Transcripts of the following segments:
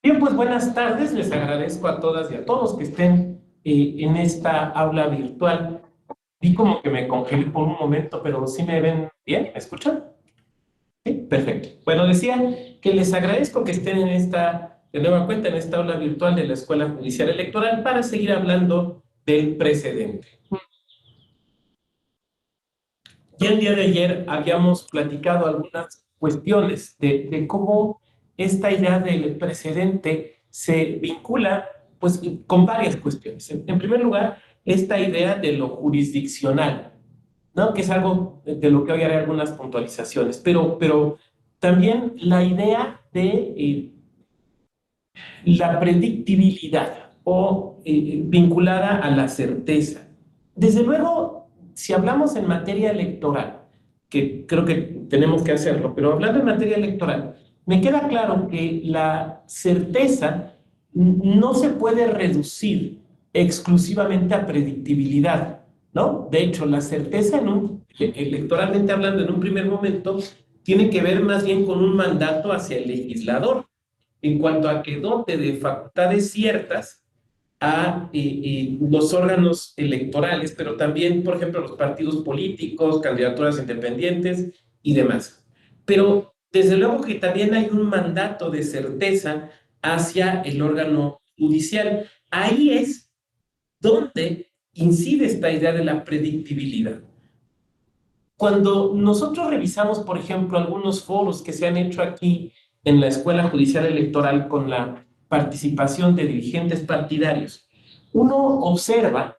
Bien, pues buenas tardes. Les agradezco a todas y a todos que estén en esta aula virtual. Vi como que me congelé por un momento, pero ¿sí me ven bien? ¿Me escuchan? Sí, perfecto. Bueno, decía que les agradezco que estén de nueva cuenta, en esta aula virtual de la Escuela Judicial Electoral para seguir hablando del precedente. Ya el día de ayer habíamos platicado algunas cuestiones de cómo esta idea del precedente se vincula pues, con varias cuestiones. En primer lugar, esta idea de lo jurisdiccional, ¿no? Que es algo de lo que hoy haré algunas puntualizaciones, pero también la idea de la predictibilidad o vinculada a la certeza. Desde luego, si hablamos en materia electoral, que creo que tenemos que hacerlo, pero hablando en materia electoral, me queda claro que la certeza no se puede reducir exclusivamente a predictibilidad, ¿no? De hecho, la certeza electoralmente hablando, en un primer momento, tiene que ver más bien con un mandato hacia el legislador en cuanto a que dote de facultades ciertas a los órganos electorales, pero también, por ejemplo, los partidos políticos, candidaturas independientes y demás. Pero desde luego que también hay un mandato de certeza hacia el órgano judicial. Ahí es donde incide esta idea de la predictibilidad. Cuando nosotros revisamos, por ejemplo, algunos foros que se han hecho aquí en la Escuela Judicial Electoral con la participación de dirigentes partidarios, uno observa,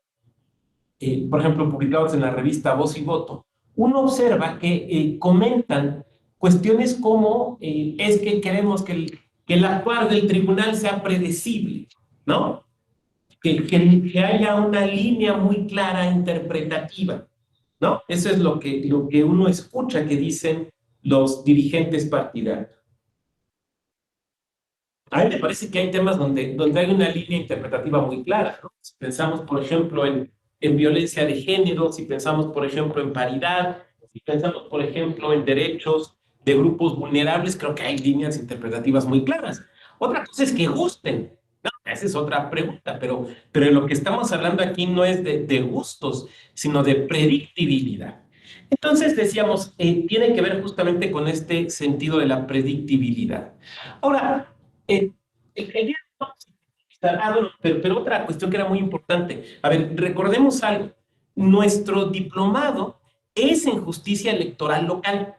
por ejemplo, publicados en la revista Voz y Voto, uno observa que comentan cuestiones como es que queremos que el actuar del tribunal sea predecible, ¿no? Que haya una línea muy clara interpretativa, ¿no? Eso es lo que uno escucha que dicen los dirigentes partidarios. A mí me parece que hay temas donde hay una línea interpretativa muy clara, ¿no? Si pensamos, por ejemplo, en violencia de género, si pensamos, por ejemplo, en paridad, si pensamos, por ejemplo, en derechos de grupos vulnerables, creo que hay líneas interpretativas muy claras. Otra cosa es que gusten, ¿no? Esa es otra pregunta, pero lo que estamos hablando aquí no es de gustos, sino de predictibilidad. Entonces decíamos, tiene que ver justamente con este sentido de la predictibilidad. Ahora, eh, el día bueno, pero otra cuestión que era muy importante. A ver, recordemos algo. Nuestro diplomado es en justicia electoral local,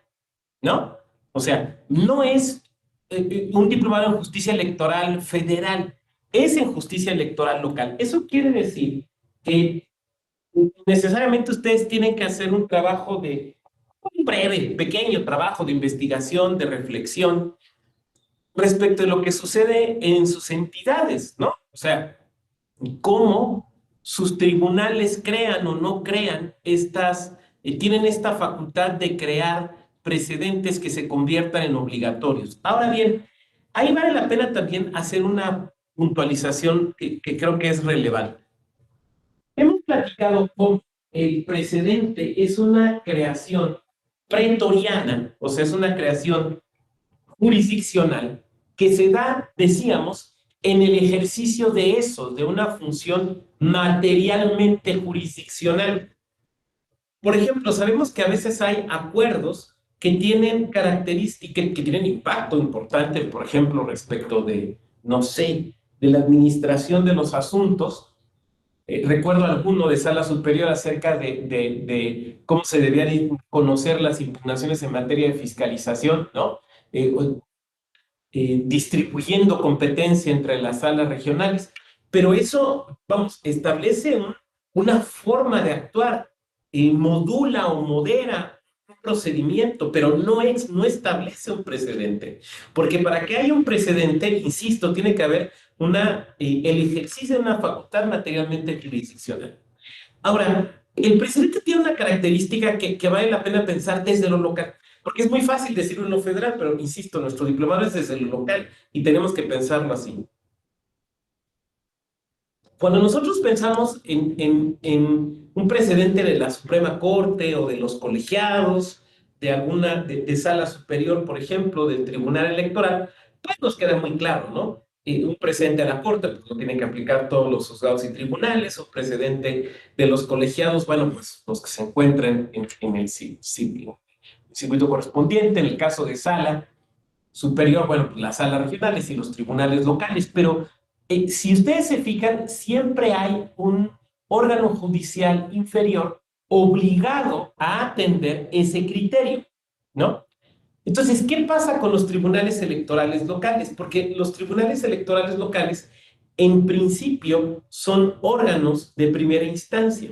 ¿no? O sea, no es un diplomado en justicia electoral federal, es en justicia electoral local. Eso quiere decir que necesariamente ustedes tienen que hacer un trabajo un breve, pequeño trabajo de investigación, de reflexión respecto de lo que sucede en sus entidades, ¿no? O sea, cómo sus tribunales crean o no crean tienen esta facultad de crear precedentes que se conviertan en obligatorios. Ahora bien, ahí vale la pena también hacer una puntualización que creo que es relevante. Hemos platicado con el precedente, es una creación pretoriana, o sea, es una creación jurisdiccional que se da, decíamos, en el ejercicio de eso, de una función materialmente jurisdiccional. Por ejemplo, sabemos que a veces hay acuerdos que tienen características, que tienen impacto importante, por ejemplo, respecto de, no sé, de la administración de los asuntos. Recuerdo alguno de sala superior acerca de cómo se debían conocer las impugnaciones en materia de fiscalización, ¿no? Eh, Distribuyendo competencia entre las salas regionales, pero eso, vamos, establece una forma de actuar, modula o modera un procedimiento, pero no establece un precedente, porque para que haya un precedente, insisto, tiene que haber el ejercicio de una facultad materialmente jurisdiccional. Ahora, el presidente tiene una característica que vale la pena pensar desde lo local, porque es muy fácil decirlo en lo federal, pero insisto, nuestro diplomado es desde lo local y tenemos que pensarlo así. Cuando nosotros pensamos en un precedente de la Suprema Corte o de los colegiados, de sala superior, por ejemplo, del Tribunal Electoral, pues nos queda muy claro, ¿no? un precedente a la Corte, pues lo tienen que aplicar todos los juzgados y tribunales, un precedente de los colegiados, bueno, pues los que se encuentren en el circuito correspondiente, en el caso de sala superior, bueno, pues las salas regionales y los tribunales locales, pero si ustedes se fijan, siempre hay un órgano judicial inferior obligado a atender ese criterio, ¿no? Entonces, ¿qué pasa con los tribunales electorales locales? Porque los tribunales electorales locales, en principio, son órganos de primera instancia.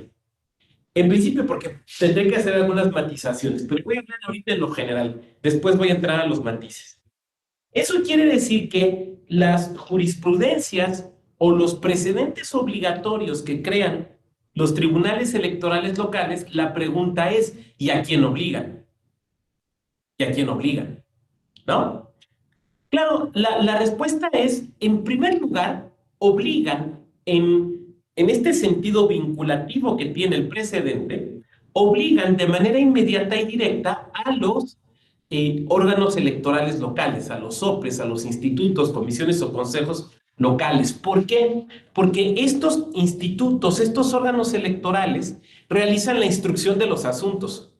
En principio, porque tendré que hacer algunas matizaciones, pero voy a hablar ahorita en lo general. Después voy a entrar a los matices. Eso quiere decir que las jurisprudencias o los precedentes obligatorios que crean los tribunales electorales locales, la pregunta es, ¿y a quién obligan? ¿Y a quién obligan? ¿No? Claro, la respuesta es, en primer lugar, obligan en este sentido vinculativo que tiene el precedente, obligan de manera inmediata y directa a los órganos electorales locales, a los OPLES, a los institutos, comisiones o consejos locales. ¿Por qué? Porque estos institutos, estos órganos electorales, realizan la instrucción de los asuntos,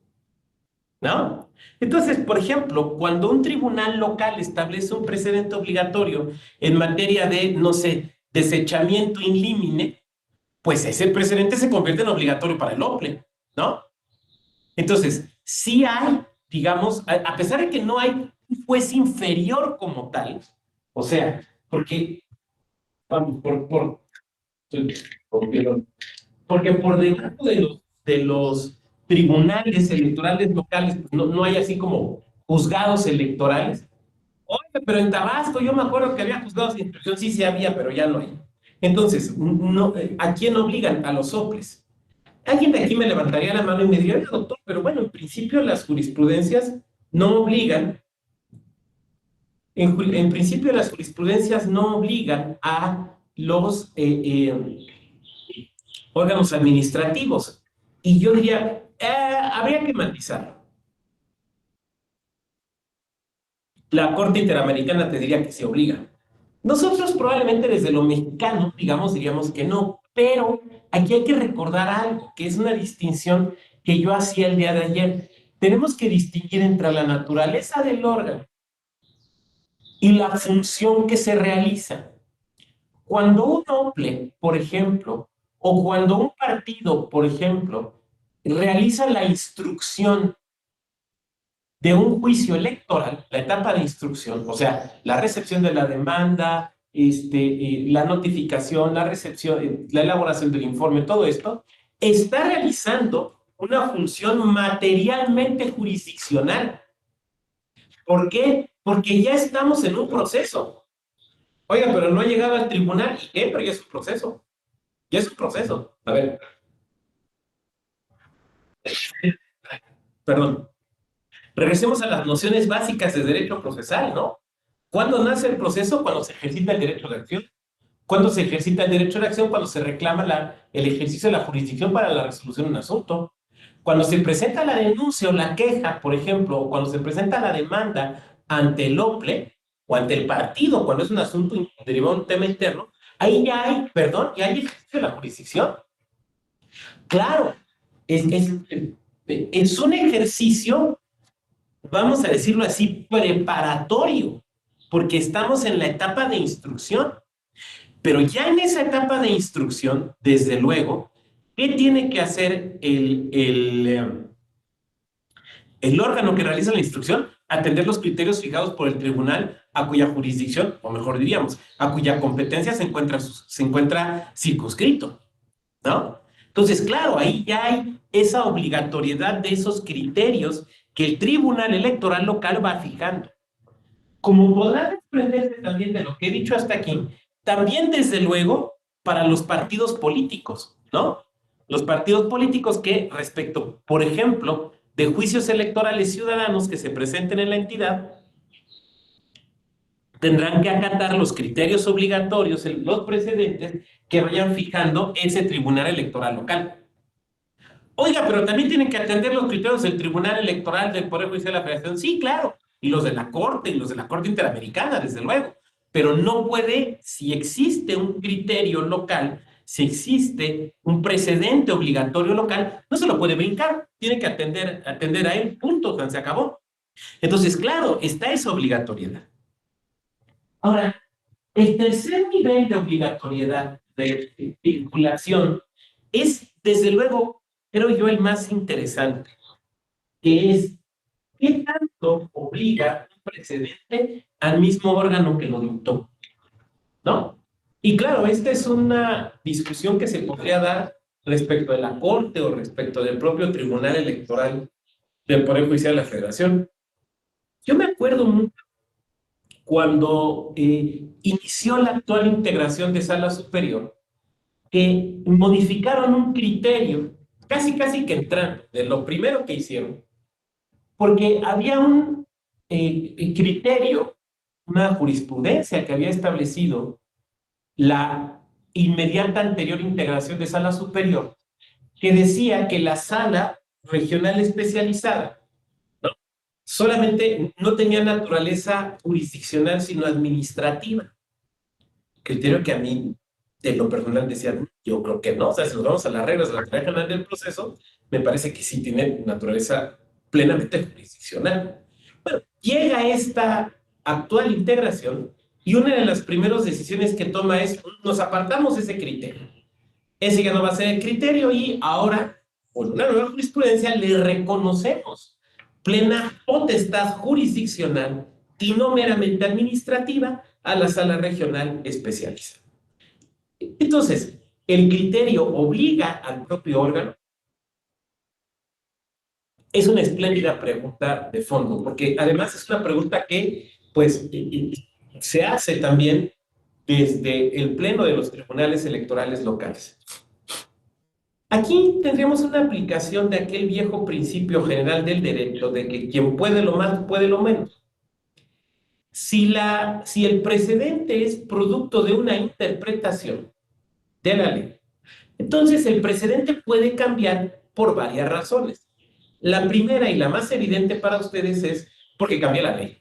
¿no? Entonces, por ejemplo, cuando un tribunal local establece un precedente obligatorio en materia de, no sé, desechamiento in limine, pues ese precedente se convierte en obligatorio para el OPLE, ¿no? Entonces, sí hay, digamos, a pesar de que no hay un juez inferior como tal, o sea, porque, vamos, porque por debajo de los tribunales electorales locales, pues no hay así como juzgados electorales. Oye, pero en Tabasco yo me acuerdo que había juzgados de instrucción, sí, sí había, pero ya no hay. Entonces, no, ¿a quién obligan? A los OPLES. Alguien de aquí me levantaría la mano y me diría, "Oiga, doctor, pero bueno, en principio las jurisprudencias no obligan, en principio las jurisprudencias no obligan a los órganos administrativos. Y yo diría, habría que matizar. La Corte Interamericana te diría que se obliga. Nosotros probablemente desde lo mexicano, digamos, diríamos que no, pero aquí hay que recordar algo, que es una distinción que yo hacía el día de ayer. Tenemos que distinguir entre la naturaleza del órgano y la función que se realiza. Cuando un OPLE, por ejemplo, o cuando un partido, por ejemplo, realiza la instrucción de un juicio electoral, la etapa de instrucción, o sea, la recepción de la demanda, la notificación, la recepción, la elaboración del informe, todo esto, está realizando una función materialmente jurisdiccional. ¿Por qué? Porque ya estamos en un proceso. Oiga, pero no ha llegado al tribunal. ¿Y qué? Pero ya es un proceso. Ya es un proceso. A ver, perdón. Regresemos a las nociones básicas de derecho procesal, ¿no? ¿Cuándo nace el proceso? Cuando se ejercita el derecho de acción. ¿Cuándo se ejercita el derecho de acción? Cuando se reclama el ejercicio de la jurisdicción para la resolución de un asunto. Cuando se presenta la denuncia o la queja, por ejemplo, o cuando se presenta la demanda ante el OPLE o ante el partido, cuando es un asunto derivado de un tema interno, ahí ya hay, perdón, ya hay ejercicio de la jurisdicción. Claro, es un ejercicio, vamos a decirlo así, preparatorio, porque estamos en la etapa de instrucción. Pero ya en esa etapa de instrucción, desde luego, ¿qué tiene que hacer el órgano que realiza la instrucción? Atender los criterios fijados por el tribunal a cuya jurisdicción, o mejor diríamos, a cuya competencia se encuentra circunscrito, ¿no? Entonces, claro, ahí ya hay esa obligatoriedad de esos criterios que el tribunal electoral local va fijando. Como podrán desprenderse también de lo que he dicho hasta aquí, también desde luego para los partidos políticos, ¿no? Los partidos políticos que respecto, por ejemplo, de juicios electorales ciudadanos que se presenten en la entidad, tendrán que acatar los criterios obligatorios, los precedentes que vayan fijando ese tribunal electoral local. Oiga, pero también tienen que atender los criterios del Tribunal Electoral del Poder Judicial de la Federación. Sí, claro. Y los de la Corte, y los de la Corte Interamericana, desde luego. pero no puede, si existe un criterio local, si existe un precedente obligatorio local, no se lo puede brincar, tiene que atender a él, punto, se acabó. Entonces, claro, está esa obligatoriedad. Ahora, el tercer nivel de obligatoriedad de vinculación es, desde luego, creo yo, el más interesante, que es qué tanto obliga un precedente al mismo órgano que lo dictó, ¿no? Y claro, esta es una discusión que se podría dar respecto de la Corte o respecto del propio Tribunal Electoral del Poder Judicial de la Federación. Yo me acuerdo mucho cuando inició la actual integración de Sala Superior, que modificaron un criterio, casi que entrando, de lo primero que hicieron, porque había un criterio, una jurisprudencia que había establecido la inmediata anterior integración de Sala Superior, que decía que la Sala Regional Especializada solamente no tenía naturaleza jurisdiccional, sino administrativa. Criterio que a mí, de lo personal, decía, yo creo que no. O sea, si nos vamos a las reglas de la Autoridad General del Proceso, me parece que sí tiene naturaleza plenamente jurisdiccional. Bueno, llega esta actual integración y una de las primeras decisiones que toma es, nos apartamos de ese criterio. Ese ya no va a ser el criterio y ahora, por una nueva jurisprudencia, le reconocemos plena potestad jurisdiccional y no meramente administrativa a la sala regional especializada. Entonces, el criterio obliga al propio órgano. Es una espléndida pregunta de fondo, porque además es una pregunta que, pues, se hace también desde el pleno de los tribunales electorales locales. Aquí tendríamos una aplicación de aquel viejo principio general del derecho de que quien puede lo más, puede lo menos. Si el precedente es producto de una interpretación de la ley, entonces el precedente puede cambiar por varias razones. La primera y la más evidente para ustedes es porque cambia la ley,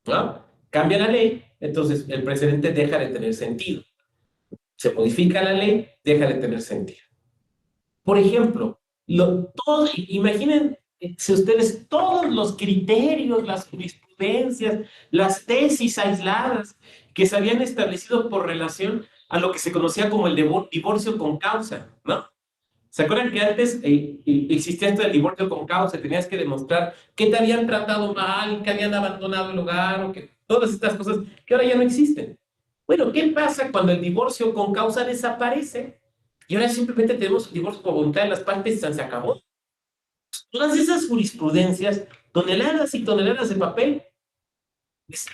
¿no? Cambia la ley, entonces el precedente deja de tener sentido. Se modifica la ley, deja de tener sentido. Por ejemplo, imaginen si ustedes todos los criterios, las jurisprudencias, las tesis aisladas que se habían establecido por relación a lo que se conocía como el divorcio con causa, ¿no? ¿Se acuerdan que antes existía esto del divorcio con causa? Tenías que demostrar que te habían tratado mal, que habían abandonado el hogar, o que todas estas cosas que ahora ya no existen. Bueno, ¿qué pasa cuando el divorcio con causa desaparece? Y ahora simplemente tenemos el divorcio por voluntad de las partes y se acabó. Todas esas jurisprudencias, toneladas y toneladas de papel, pues,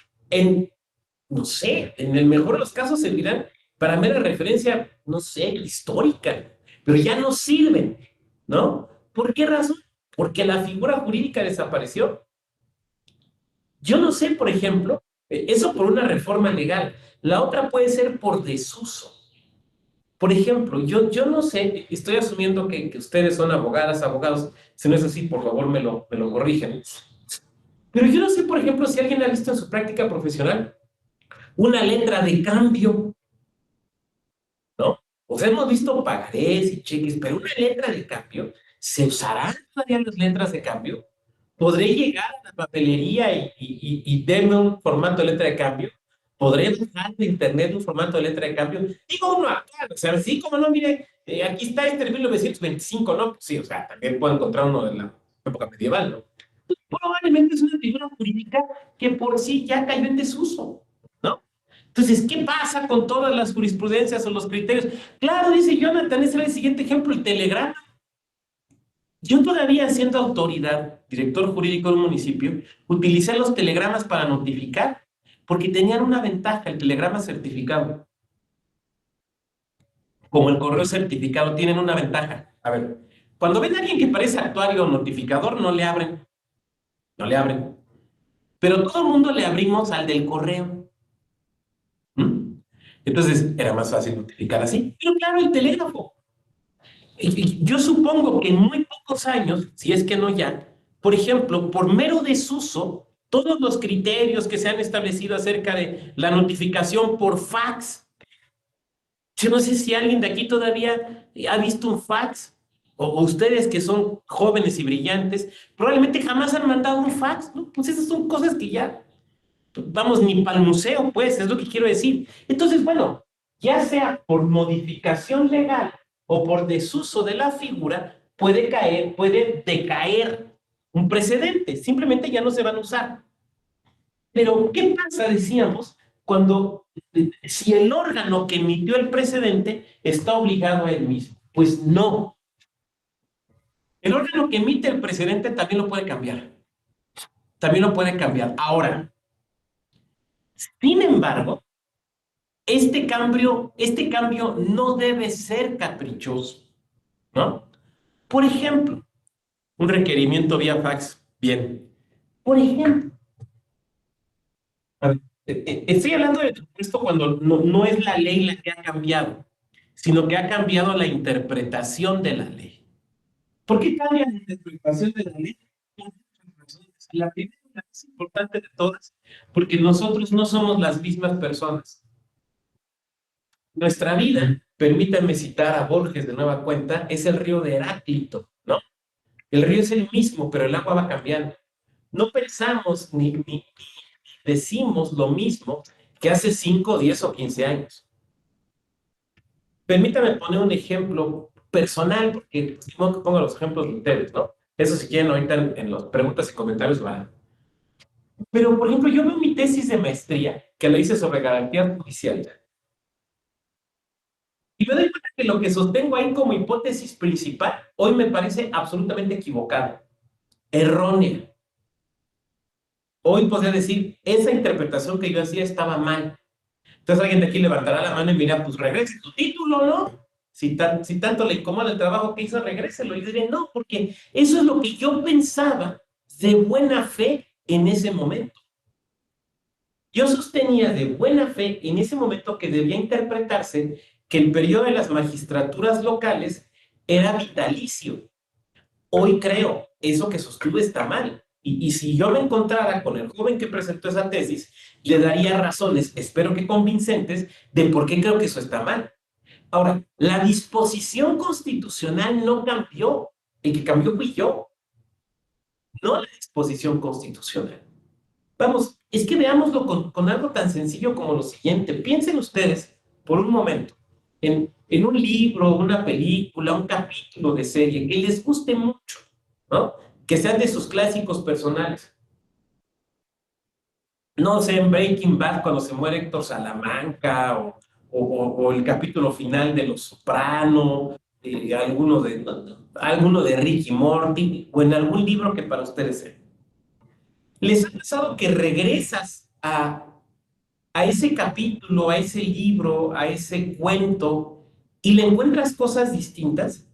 no sé, en el mejor de los casos servirán para mera referencia, no sé, histórica, pero ya no sirven, ¿no? ¿Por qué razón? Porque la figura jurídica desapareció. Yo no sé, por ejemplo, eso por una reforma legal. La otra puede ser por desuso. Por ejemplo, yo no sé, estoy asumiendo que ustedes son abogadas, abogados, si no es así, por favor me lo corrigen. Pero yo no sé, por ejemplo, si alguien ha visto en su práctica profesional una letra de cambio, ¿no? O sea, hemos visto pagarés y cheques, pero una letra de cambio, ¿se usarán todavía las letras de cambio? ¿Podré llegar a la papelería y denme un formato de letra de cambio? ¿Podré bajar de internet un formato de letra de cambio? Digo uno actual, o sea, sí, como no, mire, aquí está este de 1925, ¿no? Pues sí, o sea, también puedo encontrar uno de la época medieval, ¿no? Probablemente es una figura jurídica que por sí ya cayó en desuso, ¿no? Entonces, ¿qué pasa con todas las jurisprudencias o los criterios? Claro, dice Jonathan, ese era el siguiente ejemplo, el telegrama. Yo todavía siendo autoridad, director jurídico de un municipio, utilicé los telegramas para notificar, porque tenían una ventaja, el telegrama certificado. Como el correo certificado, tienen una ventaja. A ver, cuando ven a alguien que parece actuario o notificador, no le abren, no le abren. Pero todo el mundo le abrimos al del correo. ¿Mm? Entonces, era más fácil notificar así. Pero claro, el telégrafo. Yo supongo que en muy pocos años, si es que no ya, por ejemplo, por mero desuso, todos los criterios que se han establecido acerca de la notificación por fax. Yo no sé si alguien de aquí todavía ha visto un fax, o ustedes que son jóvenes y brillantes, probablemente jamás han mandado un fax, ¿no? Pues esas son cosas que ya, vamos, ni para el museo, pues, es lo que quiero decir. Entonces, bueno, ya sea por modificación legal o por desuso de la figura, puede decaer un precedente, simplemente ya no se van a usar. Pero, ¿qué pasa, decíamos, cuando, si el órgano que emitió el precedente está obligado a él mismo? Pues no. El órgano que emite el precedente también lo puede cambiar. También lo puede cambiar. Ahora, sin embargo, este cambio no debe ser caprichoso, ¿no? Por ejemplo, un requerimiento vía fax, bien. Por ejemplo, a ver, estoy hablando de esto cuando no es la ley la que ha cambiado, sino que ha cambiado la interpretación de la ley. ¿Por qué cambia la interpretación de la ley? Por muchas razones. La primera y la más importante de todas, porque nosotros no somos las mismas personas. Nuestra vida, permítanme citar a Borges de nueva cuenta, es el río de Heráclito, ¿no? El río es el mismo, pero el agua va cambiando. No pensamos ni decimos lo mismo que hace 5, 10 o 15 años. Permítame poner un ejemplo personal, porque tengo que pongo los ejemplos de ustedes, ¿no? Eso si quieren ahorita en las preguntas y comentarios va. Pero, por ejemplo, yo veo mi tesis de maestría, que la hice sobre garantía judicial, y me doy cuenta que lo que sostengo ahí como hipótesis principal, hoy me parece absolutamente equivocado, errónea. Hoy podría decir, esa interpretación que yo hacía estaba mal. Entonces alguien de aquí levantará la mano y mira, pues regrese tu título, ¿no? Si tanto le incomoda el trabajo que hizo, regréselo. Y diré, no, porque eso es lo que yo pensaba de buena fe en ese momento. Yo sostenía de buena fe en ese momento que debía interpretarse que el periodo de las magistraturas locales era vitalicio. Hoy creo, eso que sostuve está mal. Y si yo me encontrara con el joven que presentó esa tesis, le daría razones, espero que convincentes, de por qué creo que eso está mal. Ahora, la disposición constitucional no cambió. El que cambió fui yo, no la disposición constitucional. Vamos, es que veámoslo con algo tan sencillo como lo siguiente. Piensen ustedes, por un momento, en un libro, una película, un capítulo de serie que les guste mucho, ¿no? Que sean de sus clásicos personales. No sé, en Breaking Bad, cuando se muere Héctor Salamanca, o el capítulo final de Los Soprano, alguno de Ricky Morty, o en algún libro que para ustedes sea. ¿Les ha pasado que regresas a ese capítulo, a ese libro, a ese cuento, y le encuentras cosas distintas?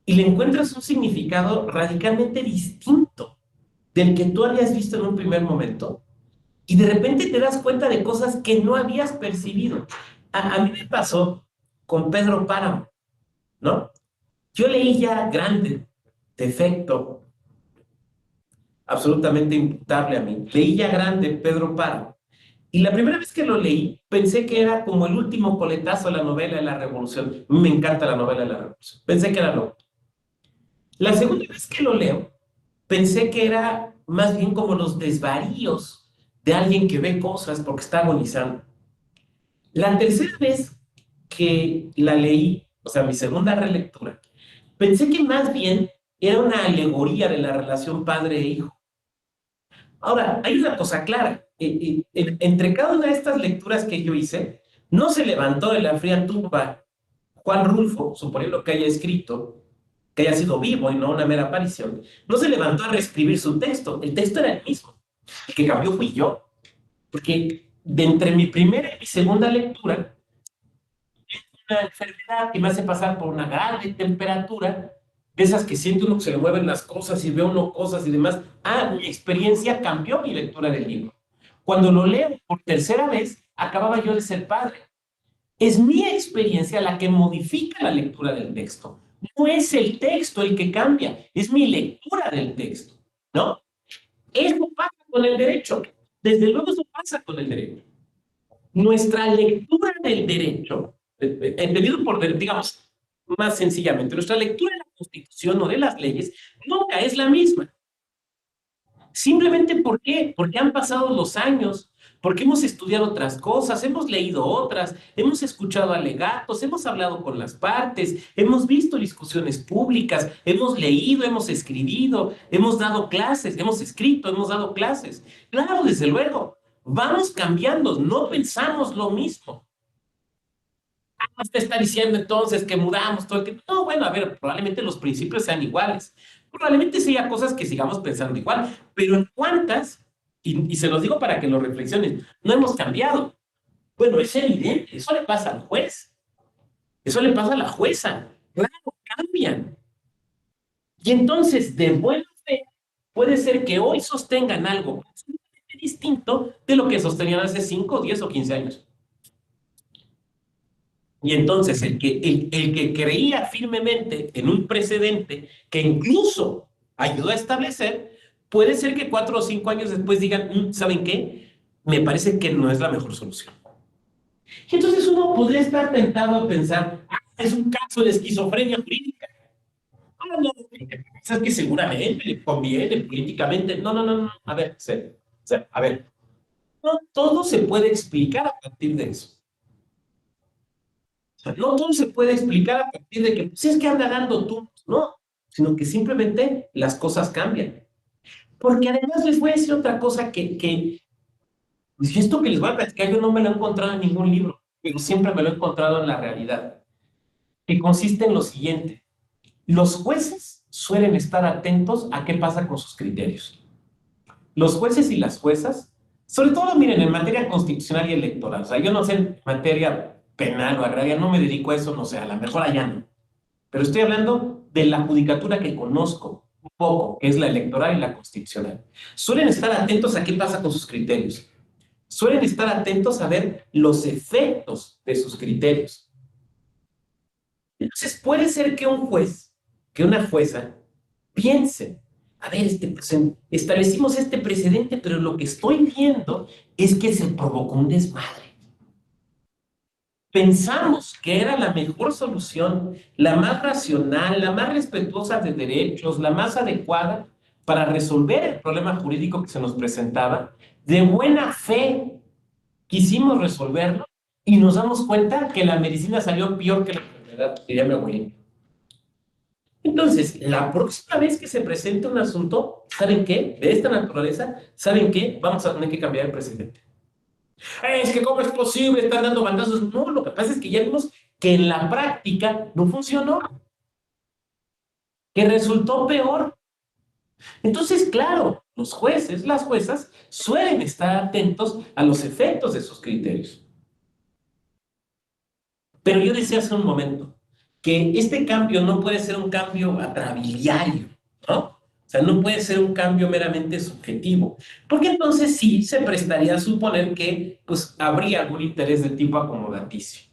Y le encuentras un significado radicalmente distinto del que tú habías visto en un primer momento. Y de repente te das cuenta de cosas que no habías percibido. A mí me pasó con Pedro Páramo, ¿no? Yo leí ya grande, defecto, absolutamente imputable a mí. Leí ya grande Pedro Páramo. Y la primera vez que lo leí, pensé que era como el último coletazo de la novela de la Revolución. Me encanta la novela de la Revolución. Pensé que era loco. La segunda vez que lo leo, pensé que era más bien como los desvaríos de alguien que ve cosas porque está agonizando. La tercera vez que la leí, o sea, mi segunda relectura, pensé que más bien era una alegoría de la relación padre e hijo. Ahora, hay una cosa clara. Entre cada una de estas lecturas que yo hice, no se levantó de la fría tumba Juan Rulfo, suponiendo que haya escrito, que haya sido vivo y no una mera aparición, no se levantó a reescribir su texto. El texto era el mismo. El que cambió fui yo. Porque de entre mi primera y mi segunda lectura, una enfermedad que me hace pasar por una grave temperatura, de esas que siente uno que se le mueven las cosas y ve uno cosas y demás. Mi experiencia cambió mi lectura del libro. Cuando lo leo por tercera vez, acababa yo de ser padre. Es mi experiencia la que modifica la lectura del texto. No es el texto el que cambia, es mi lectura del texto, ¿no? Eso pasa con el derecho. Desde luego eso pasa con el derecho. Nuestra lectura del derecho, entendido por, digamos, más sencillamente, nuestra lectura de la Constitución o de las leyes nunca es la misma. Simplemente ¿por qué? Porque han pasado los años, porque hemos estudiado otras cosas, hemos leído otras, hemos escuchado alegatos, hemos hablado con las partes, hemos visto discusiones públicas, hemos leído, hemos escribido, hemos dado clases, hemos escrito, hemos dado clases. Claro, desde luego, vamos cambiando, no pensamos lo mismo. Usted está diciendo entonces que mudamos todo el tiempo. No, bueno, a ver, probablemente los principios sean iguales. Probablemente sí haya cosas que sigamos pensando igual, pero en cuántas, y se los digo para que lo reflexionen, no hemos cambiado. Bueno, es evidente, eso le pasa al juez, eso le pasa a la jueza. Claro, cambian. Y entonces, de buena fe, puede ser que hoy sostengan algo absolutamente distinto de lo que sostenían hace 5, 10 o 15 años. Y entonces el que creía firmemente en un precedente que incluso ayudó a establecer, puede ser que 4 o 5 años después digan, ¿saben qué? Me parece que no es la mejor solución. Y entonces uno podría estar tentado a pensar, es un caso de esquizofrenia jurídica. Ah, no, es que seguramente le conviene políticamente. No, no, no, no. A ver, a ver, no todo se puede explicar a partir de eso. No todo se puede explicar a partir de que, pues es que anda dando tú, no, sino que simplemente las cosas cambian. Porque además les voy a decir otra cosa pues esto que les voy a platicar yo no me lo he encontrado en ningún libro, pero siempre me lo he encontrado en la realidad, que consiste en lo siguiente. Los jueces suelen estar atentos a qué pasa con sus criterios. Los jueces y las juezas, sobre todo, miren, en materia constitucional y electoral, o sea, yo no sé en materia penal o agraria, no me dedico a eso, no sé, a lo mejor allá no. Pero estoy hablando de la judicatura que conozco un poco, que es la electoral y la constitucional. Suelen estar atentos a qué pasa con sus criterios. Suelen estar atentos a ver los efectos de sus criterios. Entonces, puede ser que un juez, que una jueza, piense, a ver, establecimos este precedente, pero lo que estoy viendo es que se provocó un desmadre. Pensamos que era la mejor solución, la más racional, la más respetuosa de derechos, la más adecuada para resolver el problema jurídico que se nos presentaba. De buena fe quisimos resolverlo y nos damos cuenta que la medicina salió peor que la enfermedad, diría mi abuelita. Entonces, la próxima vez que se presente un asunto, ¿saben qué? De esta naturaleza, ¿saben qué? Vamos a tener que cambiar el precedente. Es que ¿cómo es posible? Están dando bandazos. No, lo que pasa es que ya vimos que en la práctica no funcionó, que resultó peor. Entonces, claro, los jueces, las juezas, suelen estar atentos a los efectos de sus criterios. Pero yo decía hace un momento que este cambio no puede ser un cambio atrabiliario, ¿no? O sea, no puede ser un cambio meramente subjetivo, porque entonces sí se prestaría a suponer que pues, habría algún interés de tipo acomodaticio.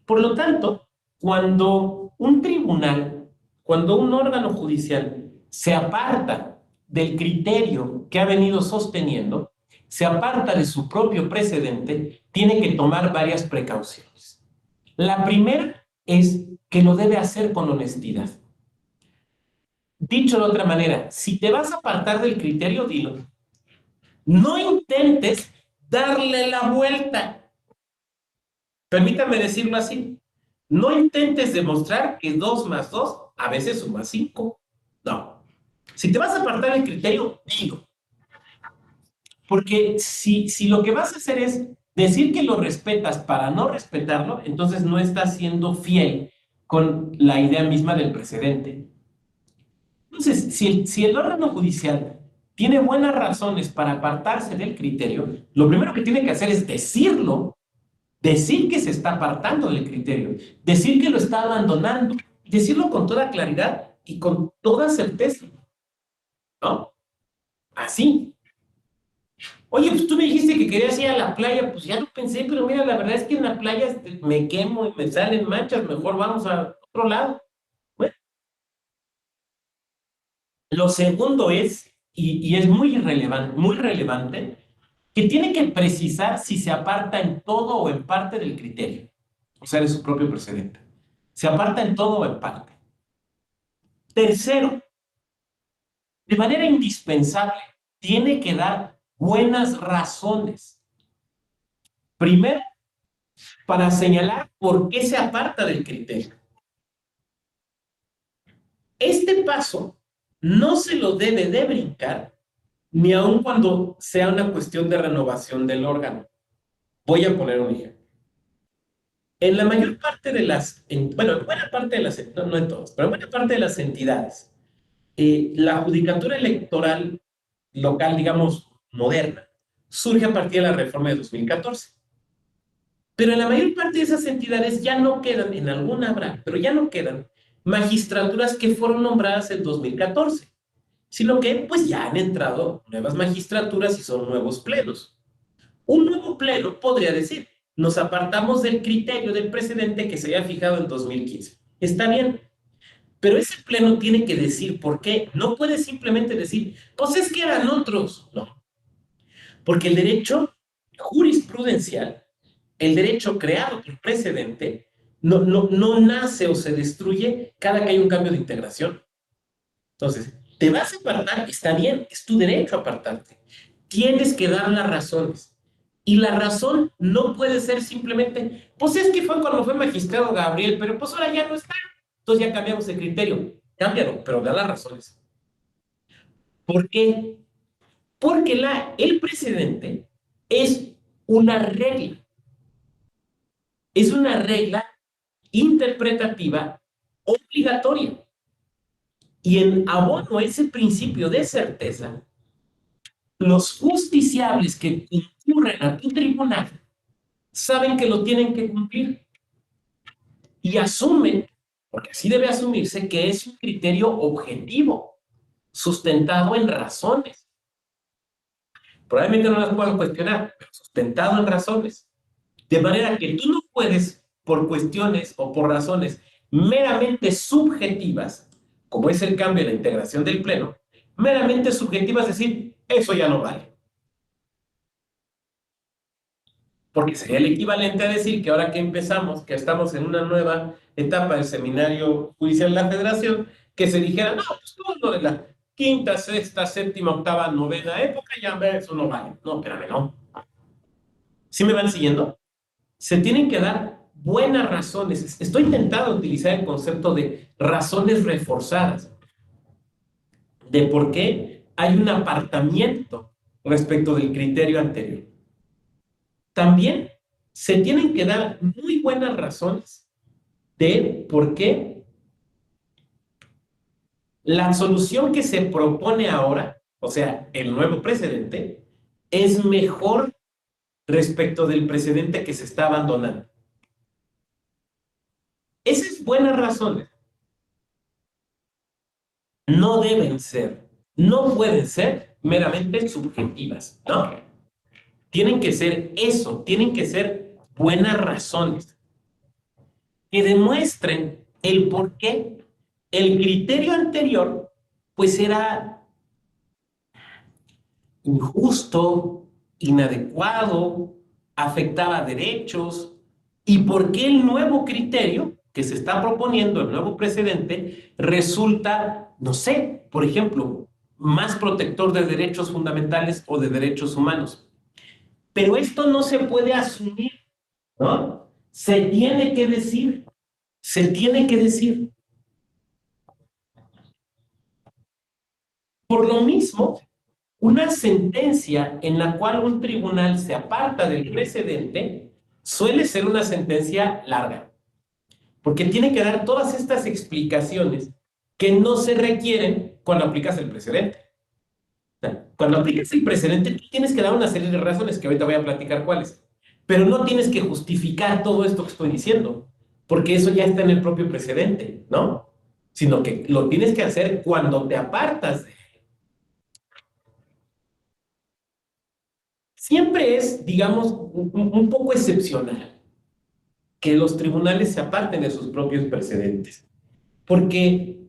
Por lo tanto, cuando un tribunal, cuando un órgano judicial se aparta del criterio que ha venido sosteniendo, se aparta de su propio precedente, tiene que tomar varias precauciones. La primera es que lo debe hacer con honestidad. Dicho de otra manera, si te vas a apartar del criterio, dilo. No intentes darle la vuelta. Permítame decirlo así. No intentes demostrar que 2 más 2 a veces suma 5. No. Si te vas a apartar del criterio, dilo. Porque si lo que vas a hacer es decir que lo respetas para no respetarlo, entonces no estás siendo fiel con la idea misma del precedente. Entonces, si el órgano judicial tiene buenas razones para apartarse del criterio, lo primero que tiene que hacer es decirlo, decir que se está apartando del criterio, decir que lo está abandonando, decirlo con toda claridad y con toda certeza, ¿no? Así. Oye, pues tú me dijiste que querías ir a la playa, pues ya lo pensé, pero mira, la verdad es que en la playa me quemo y me salen manchas, mejor vamos a otro lado. Bueno, lo segundo es y es muy relevante, que tiene que precisar si se aparta en todo o en parte del criterio, o sea, de su propio precedente. Se aparta en todo o en parte. Tercero, de manera indispensable, tiene que dar buenas razones. Primero, para señalar por qué se aparta del criterio. Este paso no se lo debe de brincar ni aun cuando sea una cuestión de renovación del órgano. Voy a poner un ejemplo. En la mayor parte de bueno, en buena parte de no en todas, pero en buena parte de las entidades, la judicatura electoral local, digamos, moderna, surge a partir de la reforma de 2014. Pero en la mayor parte de esas entidades ya no quedan, en alguna habrá, pero ya no quedan magistraturas que fueron nombradas en 2014, sino que pues ya han entrado nuevas magistraturas y son nuevos plenos. Un nuevo pleno podría decir, nos apartamos del criterio del precedente que se había fijado en 2015. Está bien, pero ese pleno tiene que decir por qué. No puede simplemente decir, pues es que eran otros. No, porque el derecho jurisprudencial, el derecho creado por precedente, no nace o se destruye cada que hay un cambio de integración. Entonces, te vas a apartar, está bien, es tu derecho a apartarte. Tienes que dar las razones. Y la razón no puede ser simplemente, pues es que fue cuando fue magistrado Gabriel, pero pues ahora ya no está. Entonces ya cambiamos el criterio. Cámbialo, pero da las razones. ¿Por qué? Porque el precedente es una regla. Es una regla interpretativa obligatoria. Y en abono a ese principio de certeza, los justiciables que concurren a tu tribunal saben que lo tienen que cumplir y asumen, porque así debe asumirse, que es un criterio objetivo, sustentado en razones. Probablemente no las puedan cuestionar, pero sustentado en razones. De manera que tú no puedes, por cuestiones o por razones meramente subjetivas, como es el cambio de la integración del pleno, meramente subjetivas decir, eso ya no vale. Porque sería el equivalente a decir que ahora que empezamos, que estamos en una nueva etapa del seminario judicial de la Federación, que se dijera, no, pues todo lo de la quinta, sexta, séptima, octava, novena época, ya eso no vale. No, espérame, no. ¿Sí me van siguiendo? Se tienen que dar buenas razones. Estoy intentando utilizar el concepto de razones reforzadas, de por qué hay un apartamiento respecto del criterio anterior. También se tienen que dar muy buenas razones de por qué la solución que se propone ahora, o sea, el nuevo precedente, es mejor respecto del precedente que se está abandonando. Esas buenas razones no deben ser, no pueden ser meramente subjetivas, ¿no? Tienen que ser eso, tienen que ser buenas razones que demuestren el por qué el criterio anterior pues era injusto, inadecuado, afectaba derechos y por qué el nuevo criterio que se está proponiendo, el nuevo precedente, resulta, no sé, por ejemplo, más protector de derechos fundamentales o de derechos humanos. Pero esto no se puede asumir, ¿no? Se tiene que decir, se tiene que decir. Por lo mismo, una sentencia en la cual un tribunal se aparta del precedente suele ser una sentencia larga, porque tiene que dar todas estas explicaciones que no se requieren cuando aplicas el precedente. O sea, cuando aplicas el precedente, tú tienes que dar una serie de razones, que ahorita voy a platicar cuáles, pero no tienes que justificar todo esto que estoy diciendo, porque eso ya está en el propio precedente, ¿no? Sino que lo tienes que hacer cuando te apartas de. Siempre es, digamos, un poco excepcional que los tribunales se aparten de sus propios precedentes, porque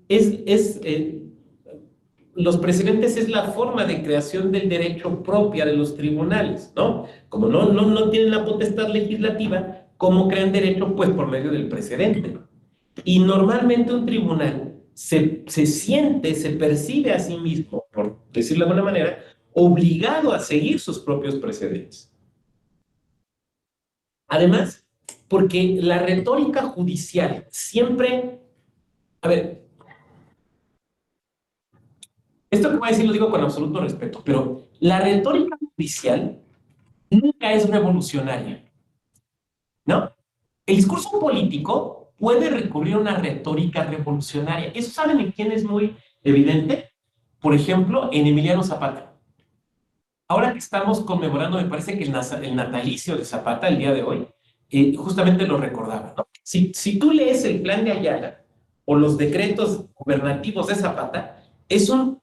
los precedentes es la forma de creación del derecho propia de los tribunales, ¿no? Como no tienen la potestad legislativa, ¿cómo crean derecho? Pues por medio del precedente. Y normalmente un tribunal se siente, se percibe a sí mismo, por decirlo de alguna manera, obligado a seguir sus propios precedentes. Además, porque la retórica judicial siempre, a ver, esto que voy a decir lo digo con absoluto respeto, pero la retórica judicial nunca es revolucionaria, ¿no? El discurso político puede recurrir a una retórica revolucionaria. ¿Eso saben en quién es muy evidente? Por ejemplo, en Emiliano Zapata. Ahora que estamos conmemorando, me parece que el natalicio de Zapata el día de hoy, justamente lo recordaba, ¿no? Si tú lees el plan de Ayala o los decretos gubernativos de Zapata, es un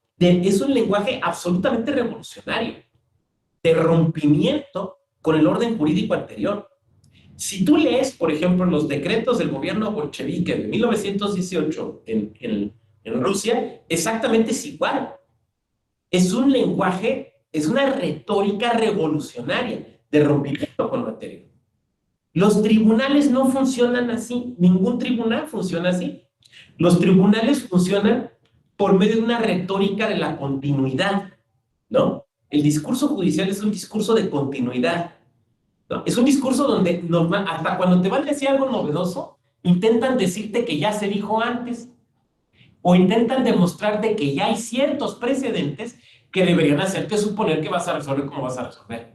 lenguaje absolutamente revolucionario, de rompimiento con el orden jurídico anterior. Si tú lees, por ejemplo, los decretos del gobierno bolchevique de 1918 en Rusia, exactamente es igual. Es un lenguaje, es una retórica revolucionaria de rompimiento con materia. Los tribunales no funcionan así, ningún tribunal funciona así. Los tribunales funcionan por medio de una retórica de la continuidad, ¿no? El discurso judicial es un discurso de continuidad, ¿no? Es un discurso donde hasta cuando te van a decir algo novedoso, intentan decirte que ya se dijo antes, o intentan demostrarte que ya hay ciertos precedentes que deberían hacerte suponer que vas a resolver como vas a resolver.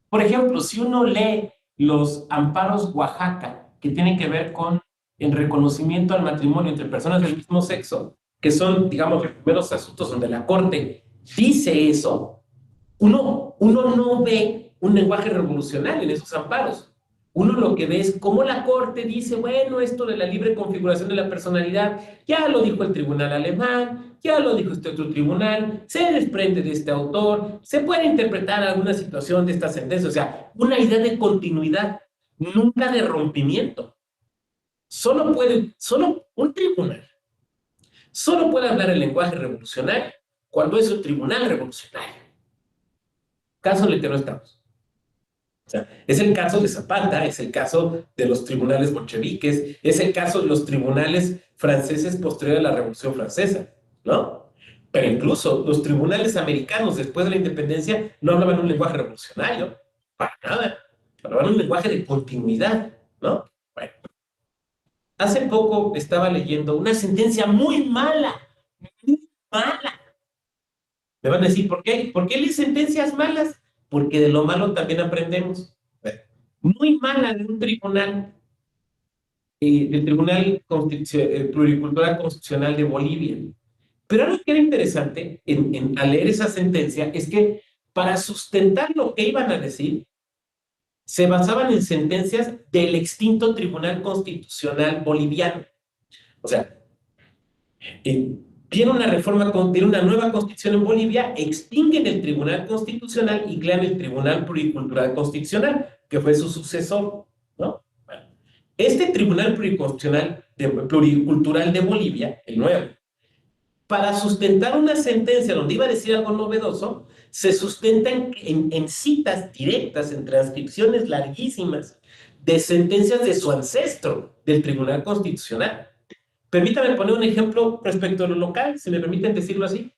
Por ejemplo, si uno lee los amparos Oaxaca, que tienen que ver con el reconocimiento al matrimonio entre personas del mismo sexo, que son, digamos, los primeros asuntos donde la Corte dice eso, uno no ve un lenguaje revolucionario en esos amparos. Uno lo que ve es cómo la Corte dice, bueno, esto de la libre configuración de la personalidad, ya lo dijo el tribunal alemán, ya lo dijo este otro tribunal, se desprende de este autor, se puede interpretar alguna situación de esta sentencia, o sea, una idea de continuidad, nunca de rompimiento. Solo un tribunal, solo puede hablar el lenguaje revolucionario cuando es un tribunal revolucionario. Caso en el que no estamos. O sea, es el caso de Zapata, es el caso de los tribunales bolcheviques, es el caso de los tribunales franceses posterior a la Revolución Francesa, ¿no? Pero incluso los tribunales americanos después de la independencia no hablaban un lenguaje revolucionario, para nada, hablaban un lenguaje de continuidad, ¿no? Bueno, hace poco estaba leyendo una sentencia muy mala. Me van a decir, ¿por qué? ¿Por qué lees sentencias malas? Porque de lo malo también aprendemos. Muy mala de un tribunal, del Tribunal Pluricultural Constitucional de Bolivia. Pero algo que era interesante al leer esa sentencia es que para sustentar lo que iban a decir, se basaban en sentencias del extinto Tribunal Constitucional Boliviano. O sea, viene una reforma, viene una nueva constitución en Bolivia, extinguen el Tribunal Constitucional y crean el Tribunal Pluricultural Constitucional, que fue su sucesor, ¿no? Bueno, este Tribunal Pluricultural de Bolivia, el nuevo, para sustentar una sentencia donde iba a decir algo novedoso, se sustenta en citas directas, en transcripciones larguísimas de sentencias de su ancestro, del Tribunal Constitucional. Permítame poner un ejemplo respecto a lo local, si me permiten decirlo así.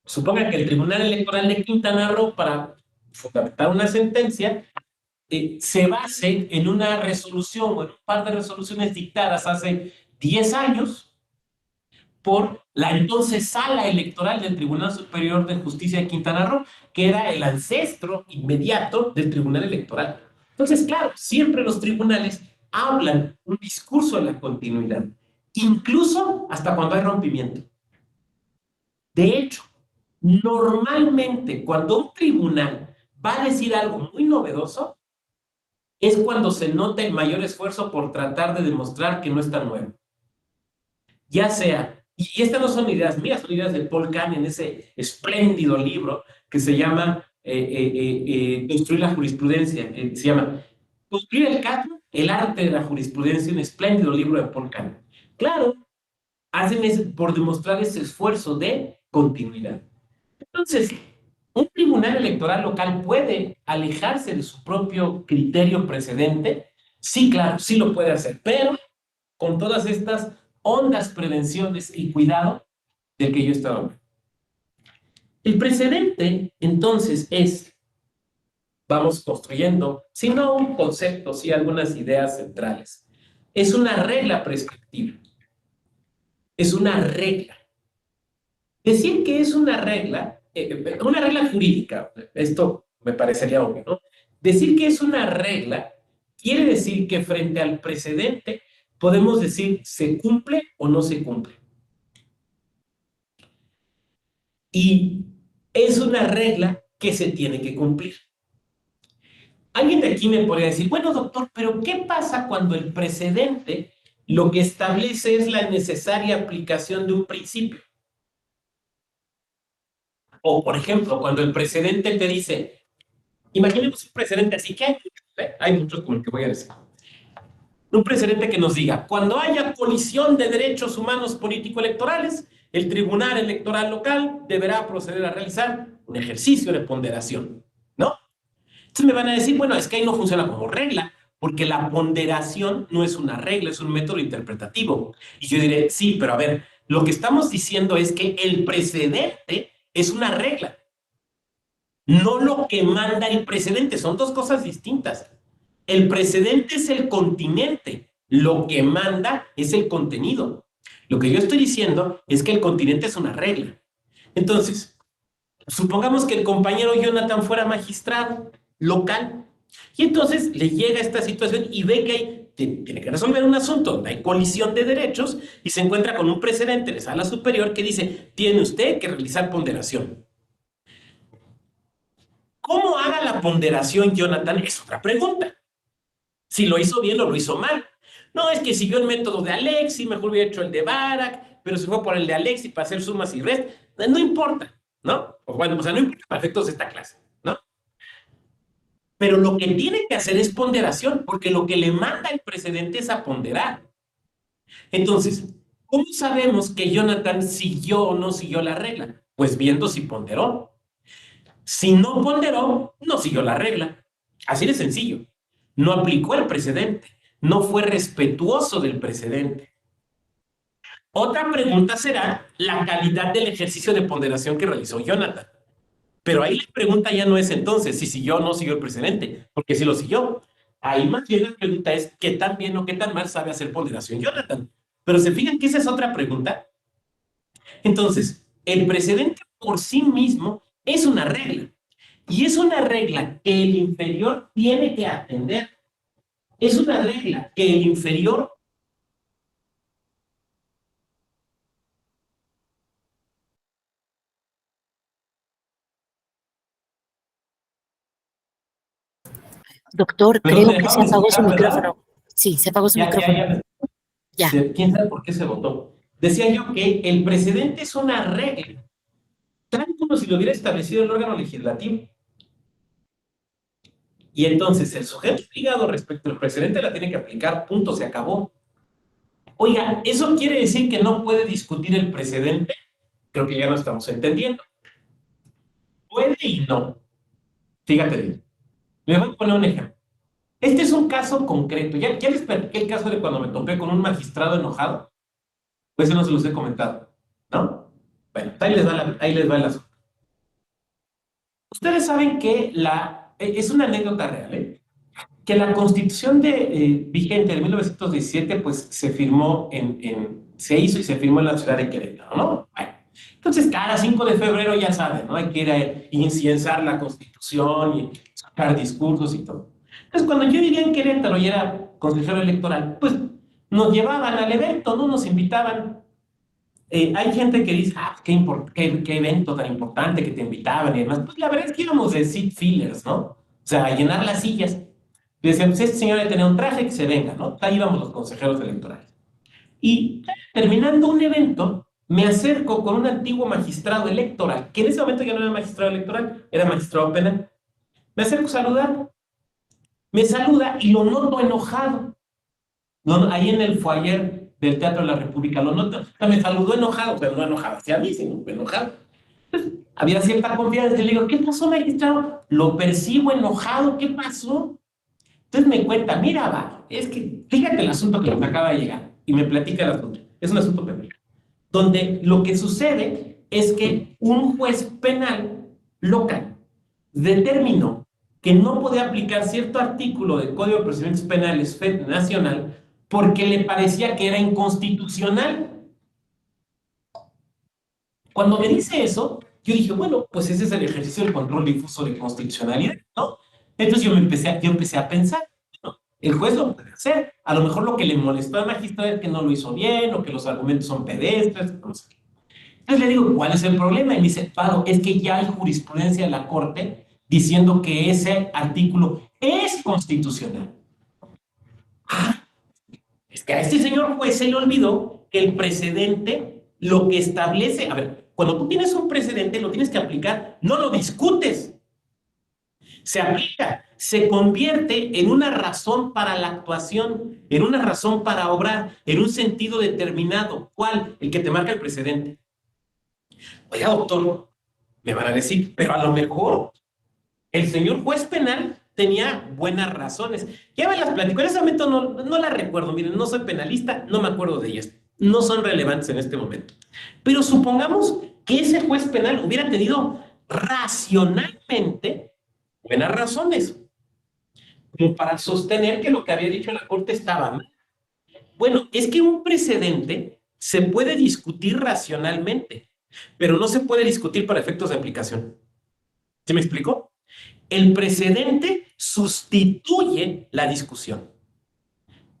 Suponga que el Tribunal Electoral de Quintana Roo, para fundamentar una sentencia, se base en una resolución o en un par de resoluciones dictadas hace 10 años por la entonces Sala Electoral del Tribunal Superior de Justicia de Quintana Roo, que era el ancestro inmediato del Tribunal Electoral. Entonces, claro, siempre los tribunales hablan un discurso de la continuidad, incluso hasta cuando hay rompimiento. De hecho, normalmente cuando un tribunal va a decir algo muy novedoso, es cuando se nota el mayor esfuerzo por tratar de demostrar que no es tan nuevo. Ya sea, y estas no son ideas mías, son ideas de Paul Kahn en ese espléndido libro que se llama Construir la jurisprudencia, se llama Construir el canon, el arte de la jurisprudencia, un espléndido libro de Paul Kahn. Claro, hacen es por demostrar ese esfuerzo de continuidad. Entonces, un tribunal electoral local puede alejarse de su propio criterio precedente. Sí, claro, sí lo puede hacer, pero con todas estas hondas prevenciones y cuidado del que yo estaba hablando. El precedente, entonces, es, vamos construyendo, si no un concepto, sí algunas ideas centrales. Es una regla prescriptiva. Es una regla. Decir que es una regla jurídica, esto me parecería obvio, ¿no? Decir que es una regla quiere decir que frente al precedente podemos decir se cumple o no se cumple. Y es una regla que se tiene que cumplir. Alguien de aquí me podría decir, bueno, doctor, pero ¿qué pasa cuando el precedente lo que establece es la necesaria aplicación de un principio? O, por ejemplo, cuando el precedente te dice, imaginemos un precedente así que hay muchos como el que voy a decir. Un precedente que nos diga, cuando haya colisión de derechos humanos político-electorales, el Tribunal Electoral Local deberá proceder a realizar un ejercicio de ponderación, ¿no? Entonces me van a decir, bueno, es que ahí no funciona como regla, porque la ponderación no es una regla, es un método interpretativo. Y yo diré, sí, pero a ver, lo que estamos diciendo es que el precedente es una regla, no lo que manda el precedente, son dos cosas distintas. El precedente es el continente, lo que manda es el contenido. Lo que yo estoy diciendo es que el continente es una regla. Entonces, supongamos que el compañero Jonathan fuera magistrado local y entonces le llega esta situación y ve que tiene que resolver un asunto donde hay colisión de derechos y se encuentra con un precedente de sala superior que dice, tiene usted que realizar ponderación. ¿Cómo haga la ponderación, Jonathan? Es otra pregunta. Si lo hizo bien o lo hizo mal. No, es que siguió el método de Alexi, mejor hubiera hecho el de Barak, pero se fue por el de Alexi para hacer sumas y restas. No importa, ¿no? O bueno, o sea, no importa para efectos de esta clase, ¿no? Pero lo que tiene que hacer es ponderación, porque lo que le manda el precedente es a ponderar. Entonces, ¿cómo sabemos que Jonathan siguió o no siguió la regla? Pues viendo si ponderó. Si no ponderó, no siguió la regla. Así de sencillo. No aplicó el precedente. No fue respetuoso del precedente. Otra pregunta será la calidad del ejercicio de ponderación que realizó Jonathan. Pero ahí la pregunta ya no es entonces si siguió o no siguió el precedente, porque si lo siguió. Ahí más bien la pregunta es qué tan bien o qué tan mal sabe hacer ponderación Jonathan. Pero se fijan que esa es otra pregunta. Entonces, el precedente por sí mismo es una regla. Y es una regla que el inferior tiene que atender. Es una regla que el inferior. Doctor, Pero creo se que se dejaron de apagó su escuchar, ¿verdad? micrófono. Sí, se apagó su Ya, ya, micrófono. ya. Ya. ¿Quién sabe por qué se votó? Decía yo que el precedente es una regla, tal como si lo hubiera establecido el órgano legislativo. Y entonces el sujeto obligado respecto al precedente la tiene que aplicar, punto, se acabó. Oiga, ¿eso quiere decir que no puede discutir el precedente? Creo que ya no estamos entendiendo. Puede y no. Fíjate bien. Le voy a poner un ejemplo. Este es un caso concreto. Ya les platiqué el caso de cuando me topé con un magistrado enojado. Pues eso no se los he comentado, ¿no? Bueno, ahí les va el asunto. Ustedes saben que es una anécdota real, ¿eh? Que la constitución vigente de 1917, pues se firmó se hizo y se firmó en la ciudad de Querétaro, ¿no? Bueno, entonces cada 5 de febrero ya saben, ¿no? Hay que ir a inciensar la constitución y sacar discursos y todo. Entonces cuando yo vivía en Querétaro y era consejero electoral, pues nos llevaban al evento, ¿no? Nos invitaban. Hay gente que dice, qué evento tan importante que te invitaban y demás. Pues la verdad es que íbamos de seat fillers, ¿no? O sea, a llenar las sillas. Y decían, pues este señor debe tener un traje que se venga, ¿no? Ahí íbamos los consejeros electorales. Y terminando un evento, me acerco con un antiguo magistrado electoral, que en ese momento ya no era magistrado electoral, era magistrado penal. Me acerco a saludar, me saluda y lo noto enojado. No, ahí en el foyer del Teatro de la República, lo noto. O sea, me saludó enojado, pero no enojado, hacia mí, sino enojado. Había cierta confianza, y le digo, ¿qué pasó, magistrado? Lo percibo enojado, ¿qué pasó? Entonces me cuenta, mira, va, es que fíjate el asunto que nos acaba de llegar, y me platica el asunto. Es un asunto penal, donde lo que sucede es que un juez penal local determinó que no podía aplicar cierto artículo del Código de Procedimientos Penales nacional porque le parecía que era inconstitucional. Cuando me dice eso, yo dije, bueno, pues ese es el ejercicio del control difuso de constitucionalidad, ¿no? Entonces yo empecé a pensar, ¿no? El juez lo puede hacer. A lo mejor lo que le molestó al magistrado es que no lo hizo bien o que los argumentos son pedestres, no sé qué. Entonces le digo, ¿cuál es el problema? Y me dice, Pablo, es que ya hay jurisprudencia de la Corte diciendo que ese artículo es constitucional. Ah, es que a este señor juez se le olvidó que el precedente lo que establece, a ver, cuando tú tienes un precedente lo tienes que aplicar, no lo discutes, se aplica, se convierte en una razón para la actuación, en una razón para obrar, en un sentido determinado. ¿Cuál? El que te marca el precedente. Oiga, doctor, me van a decir, pero a lo mejor el señor juez penal tenía buenas razones. Ya me las platicó, en ese momento no las recuerdo, miren, no soy penalista, no me acuerdo de ellas, no son relevantes en este momento. Pero supongamos que ese juez penal hubiera tenido racionalmente buenas razones, como para sostener que lo que había dicho la Corte estaba mal. Bueno, es que un precedente se puede discutir racionalmente, pero no se puede discutir para efectos de aplicación. ¿Sí me explico? El precedente sustituye la discusión.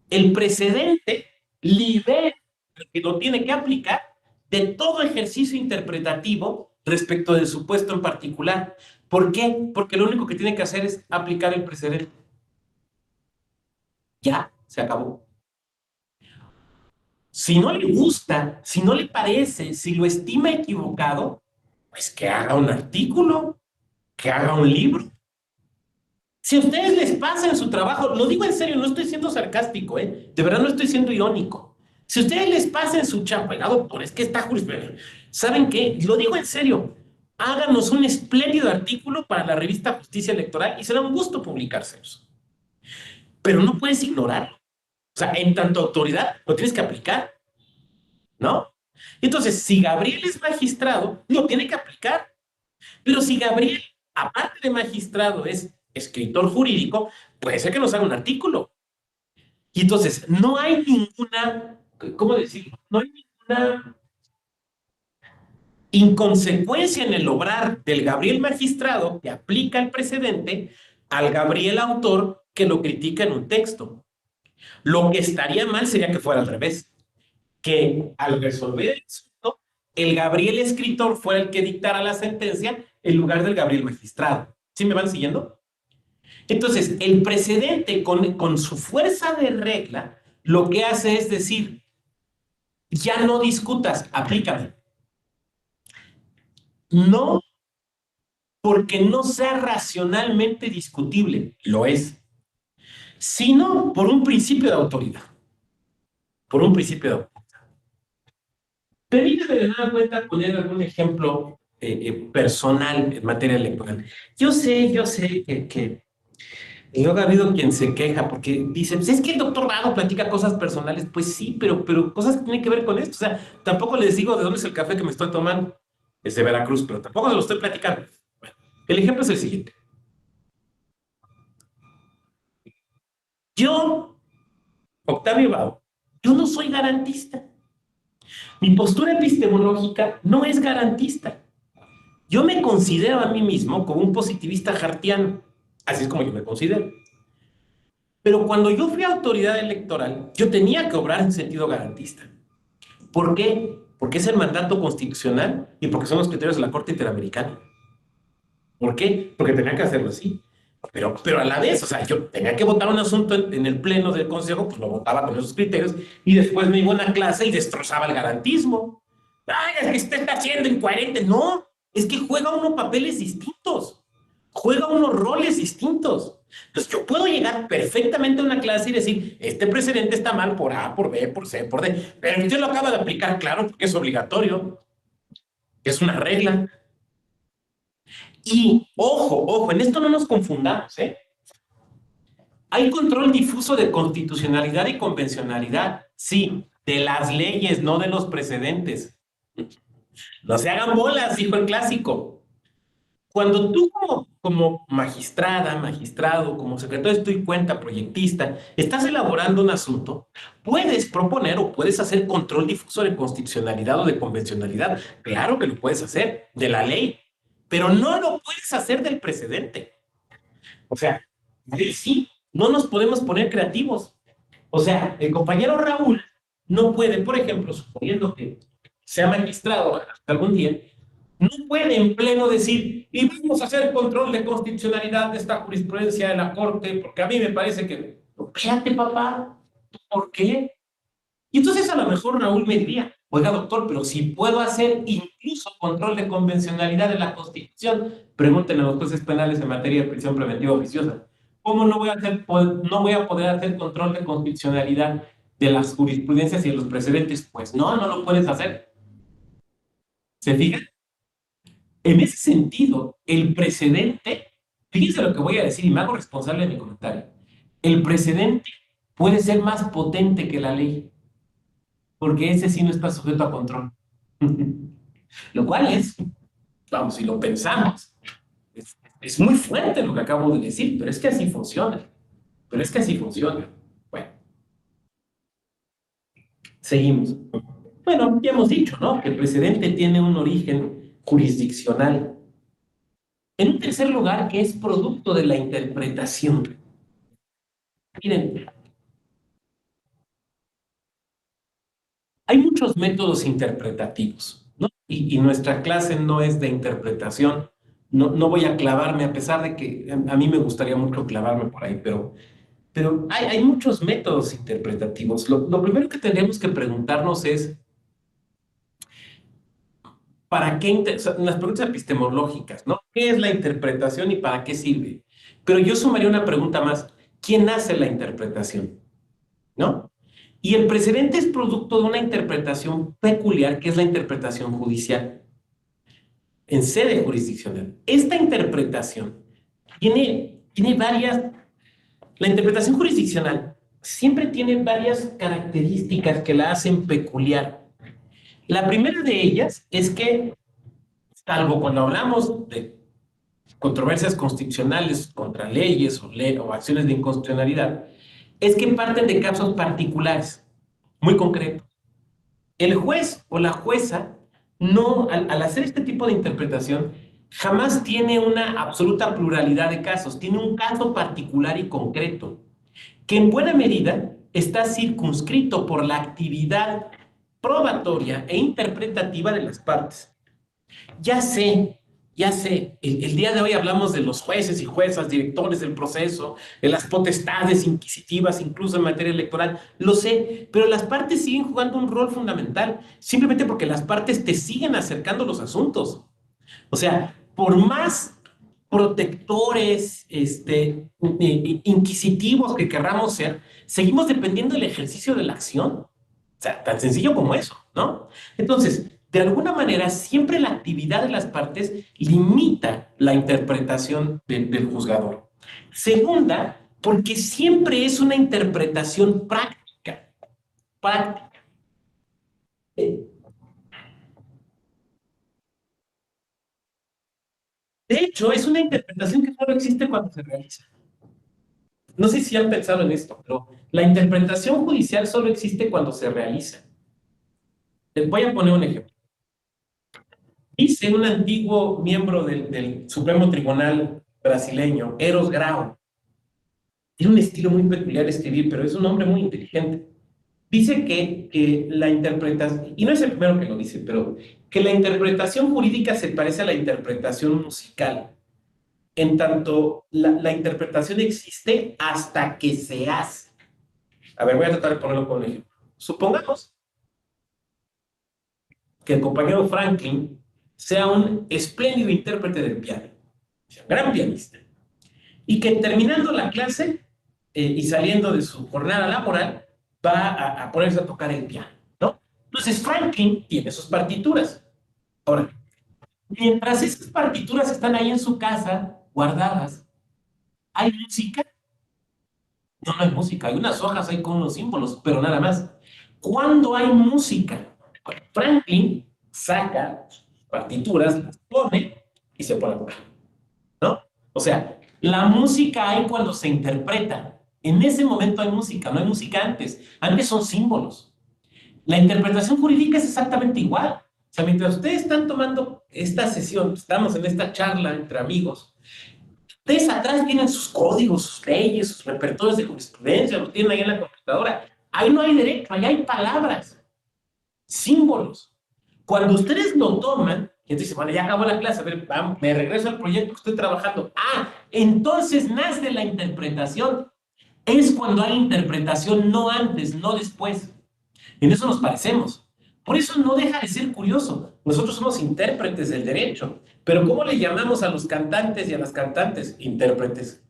El precedente libera al que lo tiene que aplicar de todo ejercicio interpretativo respecto del supuesto en particular. ¿Por qué? Porque lo único que tiene que hacer es aplicar el precedente. Ya, se acabó. Si no le gusta, si no le parece, si lo estima equivocado, pues que haga un artículo, que haga un libro. Si a ustedes les pasa en su trabajo, lo digo en serio, no estoy siendo sarcástico, ¿eh? De verdad no estoy siendo irónico. Si a ustedes les pasa en su chamba, oiga, doctor, es que está jurisprudencia. ¿Saben qué? Lo digo en serio. Háganos un espléndido artículo para la revista Justicia Electoral y será un gusto publicárselos. Pero no puedes ignorarlo. O sea, en tanto autoridad, lo tienes que aplicar, ¿no? Entonces, si Gabriel es magistrado, lo tiene que aplicar. Pero si Gabriel, aparte de magistrado, es escritor jurídico, puede ser que nos haga un artículo. Y entonces, no hay ninguna, ¿cómo decirlo? No hay ninguna inconsecuencia en el obrar del Gabriel magistrado que aplica el precedente al Gabriel autor que lo critica en un texto. Lo que estaría mal sería que fuera al revés, que al resolver el asunto, el Gabriel escritor fuera el que dictara la sentencia en lugar del Gabriel magistrado. ¿Sí me van siguiendo? Entonces, el precedente con su fuerza de regla, lo que hace es decir, ya no discutas, aplícame. No porque no sea racionalmente discutible, lo es, sino por un principio de autoridad. Por un principio de autoridad. Permítame de nueva cuenta poner algún ejemplo personal en materia electoral. Yo sé que luego ha habido quien se queja porque dice, pues es que el doctor Rado platica cosas personales. Pues sí, pero cosas que tienen que ver con esto. O sea, tampoco les digo de dónde es el café que me estoy tomando. Es de Veracruz, pero tampoco se lo estoy platicando. Bueno, el ejemplo es el siguiente. Yo, Octavio Bau, yo no soy garantista. Mi postura epistemológica no es garantista. Yo me considero a mí mismo como un positivista hartiano. Así es como yo me considero. Pero cuando yo fui autoridad electoral, yo tenía que obrar en sentido garantista. ¿Por qué? Porque es el mandato constitucional y porque son los criterios de la Corte Interamericana. ¿Por qué? Porque tenía que hacerlo así. Pero a la vez, o sea, yo tenía que votar un asunto en el pleno del Consejo, pues lo votaba con esos criterios y después me iba a una clase y destrozaba el garantismo. Ay, es que usted está siendo incoherente. No, es que juega uno papeles distintos, juega unos roles distintos. Entonces, yo puedo llegar perfectamente a una clase y decir, este precedente está mal por A, por B, por C, por D, pero usted lo acaba de aplicar, claro, porque es obligatorio, es una regla. Y ojo, en esto no nos confundamos, ¿eh? Hay control difuso de constitucionalidad y convencionalidad, sí, de las leyes, no de los precedentes. No se hagan bolas, dijo el clásico. Cuando tú como magistrada, magistrado, como secretario de estudio y cuenta, proyectista, estás elaborando un asunto, puedes proponer o puedes hacer control difuso de constitucionalidad o de convencionalidad. Claro que lo puedes hacer de la ley, pero no lo puedes hacer del precedente. O sea, sí, no nos podemos poner creativos. O sea, el compañero Raúl no puede, por ejemplo, suponiendo que sea magistrado hasta algún día, no puede en pleno decir, y vamos a hacer control de constitucionalidad de esta jurisprudencia de la Corte, porque a mí me parece que, espérate, papá, ¿por qué? Y entonces a lo mejor Raúl me diría, oiga, doctor, pero si puedo hacer incluso control de convencionalidad de la Constitución, pregúntenle a los jueces penales en materia de prisión preventiva oficiosa. ¿Cómo no voy a hacer, no voy a poder hacer control de constitucionalidad de las jurisprudencias y de los precedentes? Pues no lo puedes hacer. ¿Se fijan? En ese sentido, el precedente, fíjense lo que voy a decir y me hago responsable de mi comentario. El precedente puede ser más potente que la ley, porque ese sí no está sujeto a control. Lo cual es, vamos, si lo pensamos, es muy fuerte lo que acabo de decir, pero es que así funciona. Pero es que así funciona. Bueno, seguimos. Bueno, ya hemos dicho, ¿no? Que el precedente tiene un origen jurisdiccional. En un tercer lugar, que es producto de la interpretación. Miren, hay muchos métodos interpretativos, ¿no? Y nuestra clase no es de interpretación. No voy a clavarme, a pesar de que a mí me gustaría mucho clavarme por ahí, pero hay muchos métodos interpretativos. Lo primero que tendríamos que preguntarnos es, ¿para qué? O sea, las preguntas epistemológicas, ¿no? ¿Qué es la interpretación y para qué sirve? Pero yo sumaría una pregunta más. ¿Quién hace la interpretación? ¿No? Y el precedente es producto de una interpretación peculiar, que es la interpretación judicial, en sede jurisdiccional. Esta interpretación tiene varias, la interpretación jurisdiccional siempre tiene varias características que la hacen peculiar. La primera de ellas es que, salvo cuando hablamos de controversias constitucionales contra leyes o acciones de inconstitucionalidad, es que parten de casos particulares, muy concretos. El juez o la jueza, no, al hacer este tipo de interpretación, jamás tiene una absoluta pluralidad de casos, tiene un caso particular y concreto, que en buena medida está circunscrito por la actividad probatoria e interpretativa de las partes. Ya sé, ya sé, el día de hoy hablamos de los jueces y juezas, directores del proceso, de las potestades inquisitivas, incluso en materia electoral, lo sé, pero las partes siguen jugando un rol fundamental, simplemente porque las partes te siguen acercando los asuntos. O sea, por más protectores, inquisitivos que querramos ser, seguimos dependiendo del ejercicio de la acción. O sea, tan sencillo como eso, ¿no? Entonces, de alguna manera, siempre la actividad de las partes limita la interpretación del juzgador. Segunda, porque siempre es una interpretación práctica. Práctica. De hecho, es una interpretación que solo existe cuando se realiza. No sé si han pensado en esto, pero la interpretación judicial solo existe cuando se realiza. Les voy a poner un ejemplo. Dice un antiguo miembro del Supremo Tribunal brasileño, Eros Grau. Tiene un estilo muy peculiar de escribir, pero es un hombre muy inteligente. Dice que la interpretación, y no es el primero que lo dice, pero que la interpretación jurídica se parece a la interpretación musical. En tanto, la interpretación existe hasta que se hace. A ver, voy a tratar de ponerlo con un ejemplo. Supongamos que el compañero Franklin sea un espléndido intérprete del piano, sea un gran pianista, y que terminando la clase y saliendo de su jornada laboral, va a ponerse a tocar el piano, ¿no? Entonces Franklin tiene sus partituras. Ahora, mientras esas partituras están ahí en su casa, guardadas, ¿hay música? No, no hay música, hay unas hojas ahí con unos símbolos, pero nada más. ¿Cuándo hay música? Bueno, Franklin saca partituras, las pone y se pone a tocar, ¿no? O sea, la música hay cuando se interpreta. En ese momento hay música, no hay música antes. Antes son símbolos. La interpretación jurídica es exactamente igual. O sea, mientras ustedes están tomando esta sesión, estamos en esta charla entre amigos, ustedes atrás tienen sus códigos, sus leyes, sus repertorios de jurisprudencia, lo tienen ahí en la computadora. Ahí no hay derecho, ahí hay palabras, símbolos. Cuando ustedes lo toman, y entonces dicen, bueno, ya acabó la clase, a ver, vamos, me regreso al proyecto que estoy trabajando. Ah, entonces nace la interpretación. Es cuando hay interpretación, no antes, no después. En eso nos parecemos. Por eso no deja de ser curioso. Nosotros somos intérpretes del derecho. Pero ¿cómo le llamamos a los cantantes y a las cantantes? Intérpretes.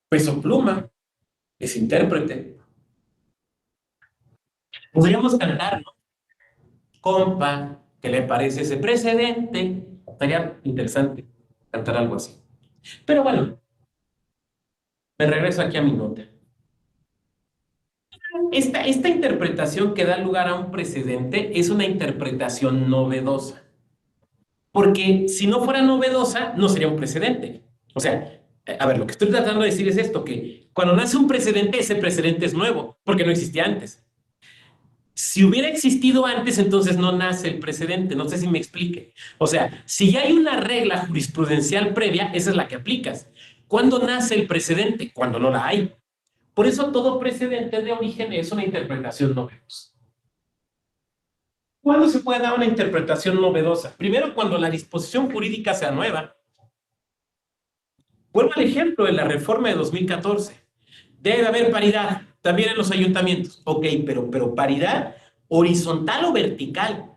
Peso Pluma es intérprete. Podríamos cantar, ¿no? Compa, ¿qué le parece ese precedente? Estaría interesante cantar algo así. Pero bueno, me regreso aquí a mi nota. Esta interpretación que da lugar a un precedente es una interpretación novedosa. Porque si no fuera novedosa, no sería un precedente. O sea, a ver, lo que estoy tratando de decir es esto, que cuando nace un precedente, ese precedente es nuevo, porque no existía antes. Si hubiera existido antes, entonces no nace el precedente. No sé si me explique. O sea, si ya hay una regla jurisprudencial previa, esa es la que aplicas. ¿Cuándo nace el precedente? Cuando no la hay. Por eso todo precedente de origen es una interpretación novedosa. ¿Cuándo se puede dar una interpretación novedosa? Primero, cuando la disposición jurídica sea nueva. Vuelvo al ejemplo de la reforma de 2014. Debe haber paridad también en los ayuntamientos. Ok, pero paridad horizontal o vertical.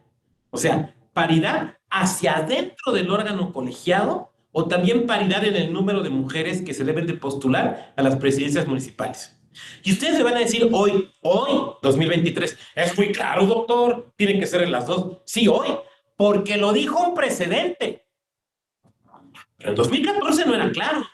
O sea, paridad hacia adentro del órgano colegiado o también paridad en el número de mujeres que se deben de postular a las presidencias municipales. Y ustedes me van a decir hoy, 2023, es muy claro, doctor, tiene que ser en las dos. Sí, hoy, porque lo dijo un precedente. Pero en 2014 no era claro,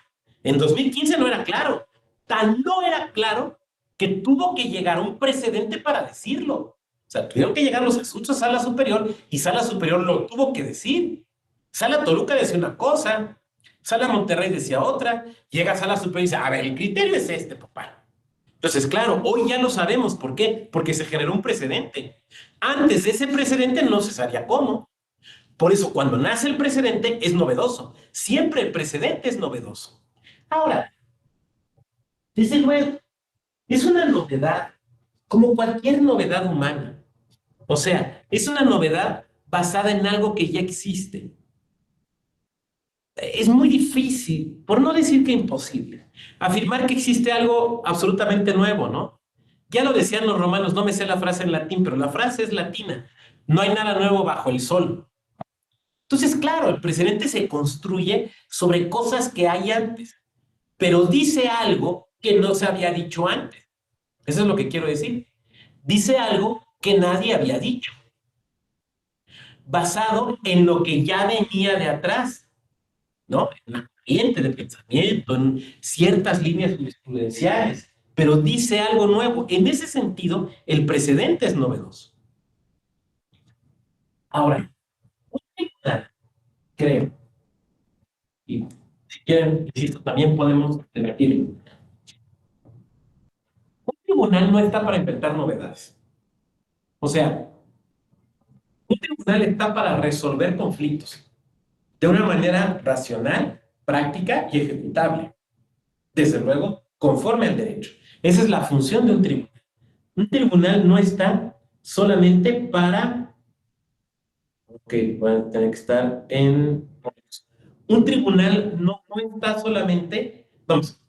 en 2015 no era claro. Tan no era claro que tuvo que llegar un precedente para decirlo. O sea, tuvieron que llegar los asuntos a Sala Superior y Sala Superior lo tuvo que decir. Sala Toluca decía una cosa, Sala Monterrey decía otra, llega a Sala Superior y dice, a ver, el criterio es este, papá. Entonces, claro, hoy ya lo sabemos. ¿Por qué? Porque se generó un precedente. Antes de ese precedente no se sabía cómo. Por eso, cuando nace el precedente, es novedoso. Siempre el precedente es novedoso. Ahora, desde luego, es una novedad, como cualquier novedad humana. O sea, es una novedad basada en algo que ya existe. Es muy difícil, por no decir que imposible, afirmar que existe algo absolutamente nuevo, ¿no? Ya lo decían los romanos, no me sé la frase en latín, pero la frase es latina. No hay nada nuevo bajo el sol. Entonces, claro, el precedente se construye sobre cosas que hay antes, pero dice algo que no se había dicho antes. Eso es lo que quiero decir. Dice algo que nadie había dicho, basado en lo que ya venía de atrás, ¿no? En la corriente de pensamiento, en ciertas líneas jurisprudenciales, pero dice algo nuevo. En ese sentido, el precedente es novedoso. Ahora, creo, y si quieren, insisto, también podemos debatir. Un tribunal no está para inventar novedades. O sea, un tribunal está para resolver conflictos de una manera racional, práctica y ejecutable. Desde luego, conforme al derecho. Esa es la función de un tribunal. Un tribunal no está solamente para... Ok, van a tener que estar en... Un tribunal no está solamente... Vamos,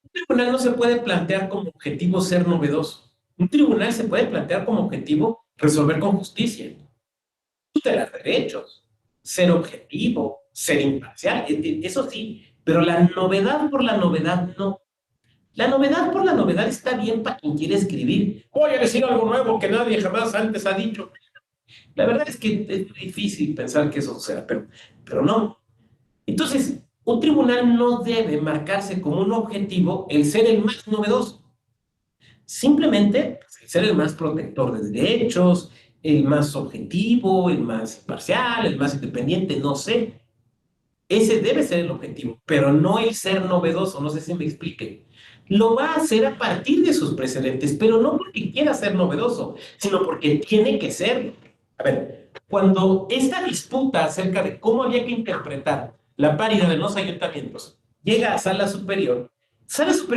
un tribunal no se puede plantear como objetivo ser novedoso. Un tribunal se puede plantear como objetivo resolver con justicia, tutelar derechos, ser objetivo, ser imparcial, eso sí, pero la novedad por la novedad no. La novedad por la novedad está bien para quien quiere escribir. Voy a decir algo nuevo que nadie jamás antes ha dicho. La verdad es que es difícil pensar que eso suceda, pero no. Entonces, un tribunal no debe marcarse como un objetivo el ser el más novedoso. Simplemente pues, el ser el más protector de derechos, el más objetivo, el más imparcial, el más independiente, no sé. Ese debe ser el objetivo, pero no el ser novedoso, no sé si me explique. Lo va a hacer a partir de sus precedentes, pero no porque quiera ser novedoso, sino porque tiene que serlo. A ver, cuando esta disputa acerca de cómo había que interpretar la paridad de los ayuntamientos llega a Sala Superior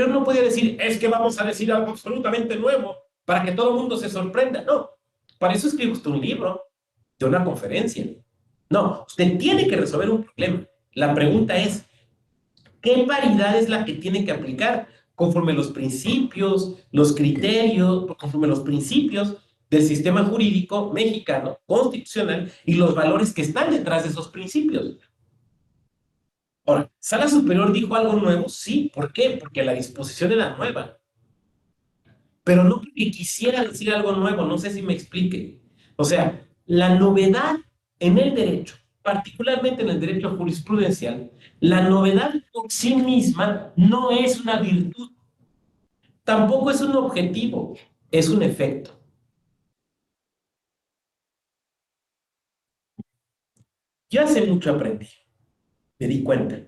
no puede decir, es que vamos a decir algo absolutamente nuevo para que todo el mundo se sorprenda. No, para eso escribe usted un libro, de una conferencia. No, usted tiene que resolver un problema. La pregunta es, ¿qué paridad es la que tiene que aplicar conforme los principios, los criterios, conforme los principios del sistema jurídico mexicano, constitucional, y los valores que están detrás de esos principios? Ahora, ¿Sala Superior dijo algo nuevo? Sí. ¿Por qué? Porque la disposición era nueva. Pero no porque quisiera decir algo nuevo, no sé si me explique. O sea, la novedad en el derecho, particularmente en el derecho jurisprudencial, la novedad por sí misma no es una virtud, tampoco es un objetivo, es un efecto. Yo hace mucho aprendí, me di cuenta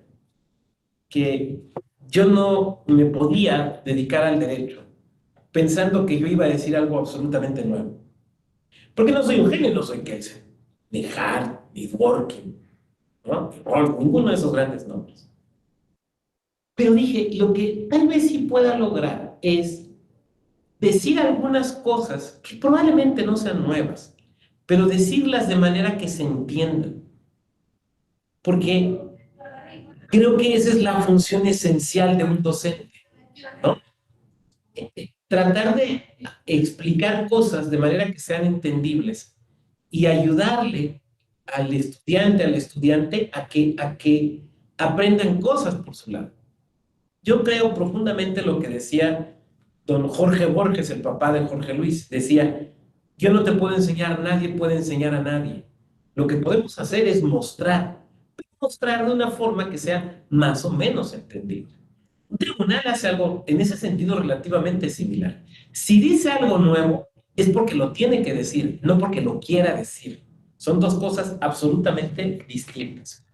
que yo no me podía dedicar al derecho pensando que yo iba a decir algo absolutamente nuevo. Porque no soy un genio, no soy Kelsen, ni Hart, ni Dworkin, ¿no? Ninguno de esos grandes nombres. Pero dije, lo que tal vez sí pueda lograr es decir algunas cosas que probablemente no sean nuevas, pero decirlas de manera que se entiendan. Porque creo que esa es la función esencial de un docente, ¿no? Tratar de explicar cosas de manera que sean entendibles y ayudarle al estudiante a que aprendan cosas por su lado. Yo creo profundamente lo que decía don Jorge Borges, el papá de Jorge Luis. Decía, yo no te puedo enseñar, nadie puede enseñar a nadie. Lo que podemos hacer es mostrar de una forma que sea más o menos entendible. Un tribunal hace algo en ese sentido relativamente similar. Si dice algo nuevo, es porque lo tiene que decir, no porque lo quiera decir. Son dos cosas absolutamente distintas.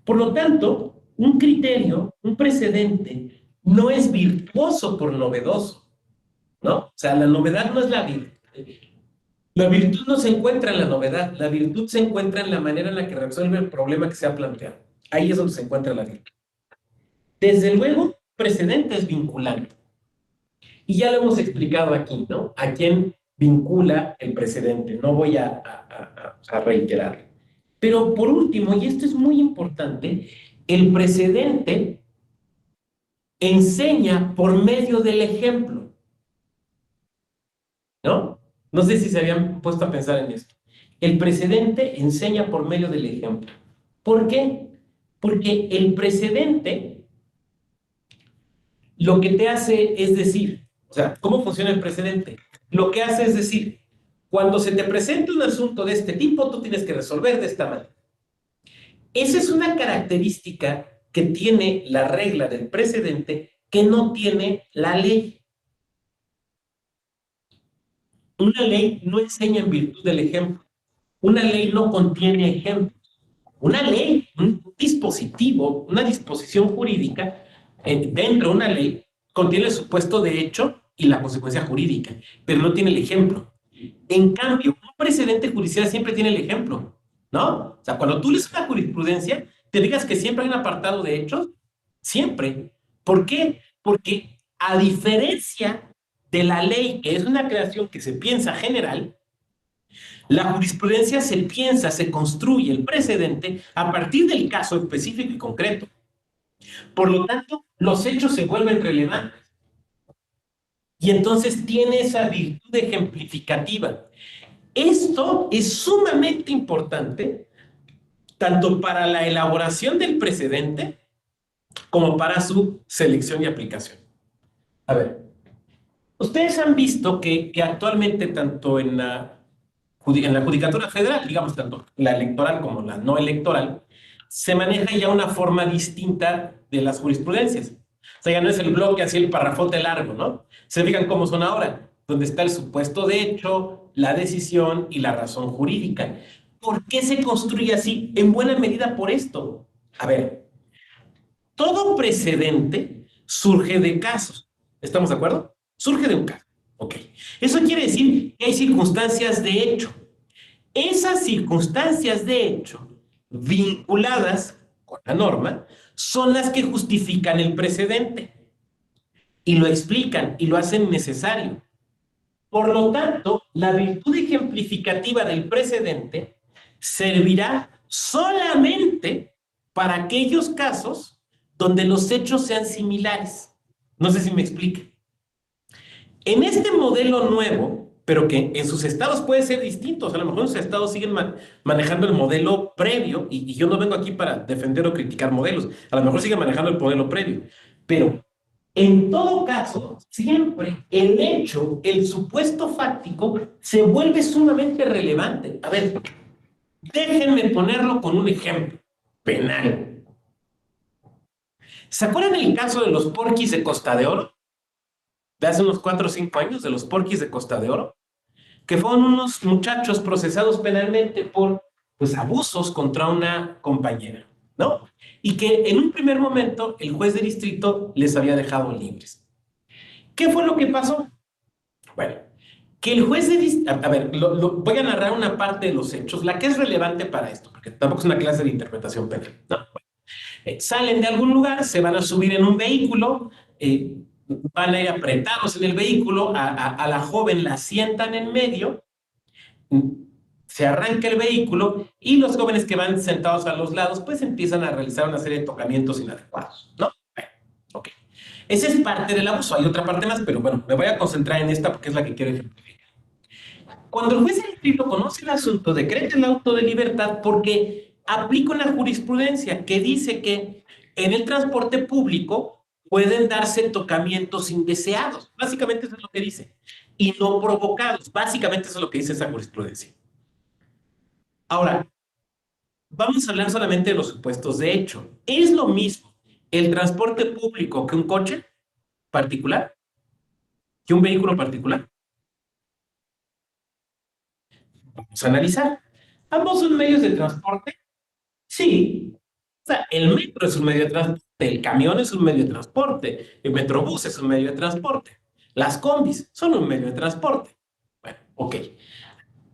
Por lo tanto, un criterio, un precedente, no es virtuoso por novedoso, ¿no? O sea, la novedad no es la virtud. La virtud no se encuentra en la novedad, la virtud se encuentra en la manera en la que resuelve el problema que se ha planteado. Ahí es donde se encuentra la virtud. Desde luego, precedente es vinculante. Y ya lo hemos explicado aquí, ¿no? ¿A quién vincula el precedente? No voy a reiterar. Pero por último, y esto es muy importante, el precedente enseña por medio del ejemplo, ¿no? No sé si se habían puesto a pensar en esto. El precedente enseña por medio del ejemplo. ¿Por qué? Porque el precedente lo que te hace es decir, o sea, ¿cómo funciona el precedente? Lo que hace es decir, cuando se te presenta un asunto de este tipo, tú tienes que resolver de esta manera. Esa es una característica que tiene la regla del precedente que no tiene la ley. Una ley no enseña en virtud del ejemplo. Una ley no contiene ejemplos. Una ley, un dispositivo, una disposición jurídica, dentro de una ley, contiene el supuesto de hecho y la consecuencia jurídica, pero no tiene el ejemplo. En cambio, un precedente judicial siempre tiene el ejemplo, ¿no? O sea, cuando tú lees una jurisprudencia, te digas que siempre hay un apartado de hechos, siempre. ¿Por qué? Porque a diferencia de la ley, que es una creación que se piensa general, la jurisprudencia se piensa, se construye el precedente a partir del caso específico y concreto. Por lo tanto, los hechos se vuelven relevantes. Y entonces tiene esa virtud ejemplificativa. Esto es sumamente importante tanto para la elaboración del precedente como para su selección y aplicación. A ver, ustedes han visto que actualmente tanto en la Judicatura Federal, digamos, tanto la electoral como la no electoral, se maneja ya una forma distinta de las jurisprudencias. O sea, ya no es el bloque así, el parrafote largo, ¿no? Se fijan cómo son ahora, donde está el supuesto de hecho, la decisión y la razón jurídica. ¿Por qué se construye así? En buena medida por esto. A ver, todo precedente surge de casos. ¿Estamos de acuerdo? Surge de un caso. Ok. Eso quiere decir que hay circunstancias de hecho. Esas circunstancias de hecho vinculadas con la norma son las que justifican el precedente y lo explican y lo hacen necesario. Por lo tanto, la virtud ejemplificativa del precedente servirá solamente para aquellos casos donde los hechos sean similares. No sé si me explique. En este modelo nuevo, pero que en sus estados puede ser distintos, a lo mejor en sus estados siguen manejando el modelo previo, y yo no vengo aquí para defender o criticar modelos, a lo mejor siguen manejando el modelo previo, pero en todo caso, siempre el hecho, el supuesto fáctico, se vuelve sumamente relevante. A ver, déjenme ponerlo con un ejemplo penal. ¿Se acuerdan el caso de los porquis de Costa de Oro? De hace unos 4 o 5 años, de los porquis de Costa de Oro, que fueron unos muchachos procesados penalmente por pues, abusos contra una compañera, ¿no? Y que en un primer momento el juez de distrito les había dejado libres. ¿Qué fue lo que pasó? Bueno, que el juez de distrito, a ver, voy a narrar una parte de los hechos, la que es relevante para esto, porque tampoco es una clase de interpretación penal, ¿no? Bueno, salen de algún lugar, se van a subir en un vehículo, van a ir apretados en el vehículo, a la joven la sientan en medio, se arranca el vehículo y los jóvenes que van sentados a los lados pues empiezan a realizar una serie de tocamientos inadecuados, ¿no? Bueno, ok. Esa es parte del abuso, hay otra parte más, pero bueno, me voy a concentrar en esta porque es la que quiero ejemplificar. Cuando el juez de distrito conoce el asunto, decreta el auto de libertad porque aplica una jurisprudencia que dice que en el transporte público pueden darse tocamientos indeseados. Básicamente eso es lo que dice. Y no provocados. Básicamente eso es lo que dice esa jurisprudencia. Ahora, vamos a hablar solamente de los supuestos de hecho. ¿Es lo mismo el transporte público que un coche particular? ¿Que un vehículo particular? Vamos a analizar. ¿Ambos son medios de transporte? Sí. O sea, el metro es un medio de transporte, el camión es un medio de transporte, el metrobús es un medio de transporte, las combis son un medio de transporte. Bueno, ok.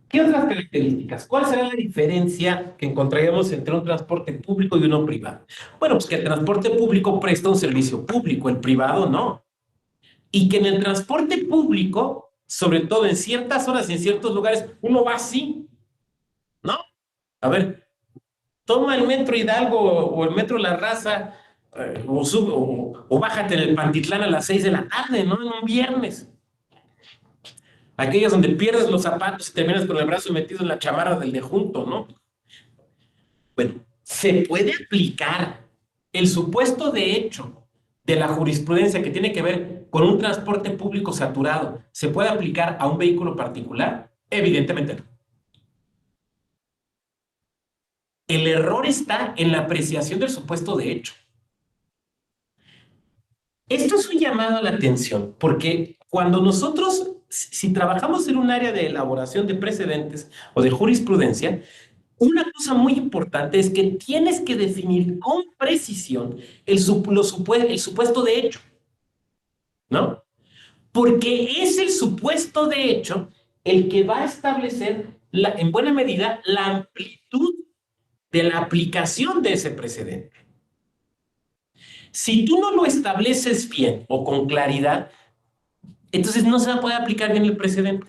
¿Qué otras características? ¿Cuál será la diferencia que encontraríamos entre un transporte público y uno privado? Bueno, pues que el transporte público presta un servicio público, el privado no. Y que en el transporte público, sobre todo en ciertas horas y en ciertos lugares, uno va así, ¿no? A ver, toma el metro Hidalgo o el metro La Raza, o bájate en el Pantitlán a las 6 de la tarde, ¿no? En un viernes. Aquellas donde pierdes los zapatos y terminas con el brazo metido en la chamarra del de junto, ¿no? Bueno, se puede aplicar el supuesto de hecho de la jurisprudencia que tiene que ver con un transporte público saturado. ¿Se puede aplicar a un vehículo particular? Evidentemente no. El error está en la apreciación del supuesto de hecho. Esto es un llamado a la atención, porque cuando nosotros, si trabajamos en un área de elaboración de precedentes o de jurisprudencia, una cosa muy importante es que tienes que definir con precisión el supuesto de hecho, ¿no? Porque es el supuesto de hecho el que va a establecer, en buena medida, la amplitud de la aplicación de ese precedente. Si tú no lo estableces bien o con claridad, entonces no se va a poder aplicar bien el precedente.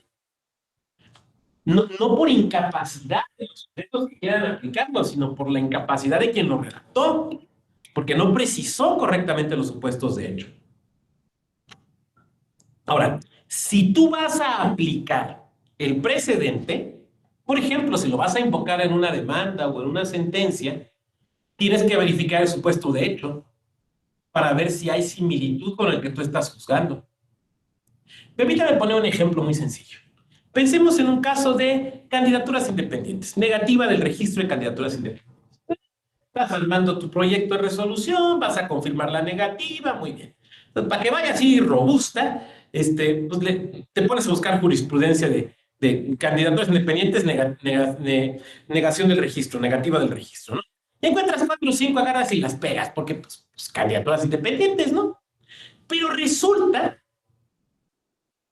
No, no por incapacidad de los sujetos que quieran aplicarlo, sino por la incapacidad de quien lo redactó, porque no precisó correctamente los supuestos de hecho. Ahora, si tú vas a aplicar el precedente, Por ejemplo, si lo vas a invocar en una demanda o en una sentencia, tienes que verificar el supuesto de hecho para ver si hay similitud con el que tú estás juzgando. Permítame poner un ejemplo muy sencillo. Pensemos en un caso de candidaturas independientes, negativa del registro de candidaturas independientes. Estás armando tu proyecto de resolución, vas a confirmar la negativa, muy bien. Entonces, para que vaya así robusta, pues te pones a buscar jurisprudencia de candidaturas independientes, negación del registro, negativa del registro, ¿no? Y encuentras 4 o 5, agarras y las pegas, porque pues, candidaturas independientes, ¿no? Pero resulta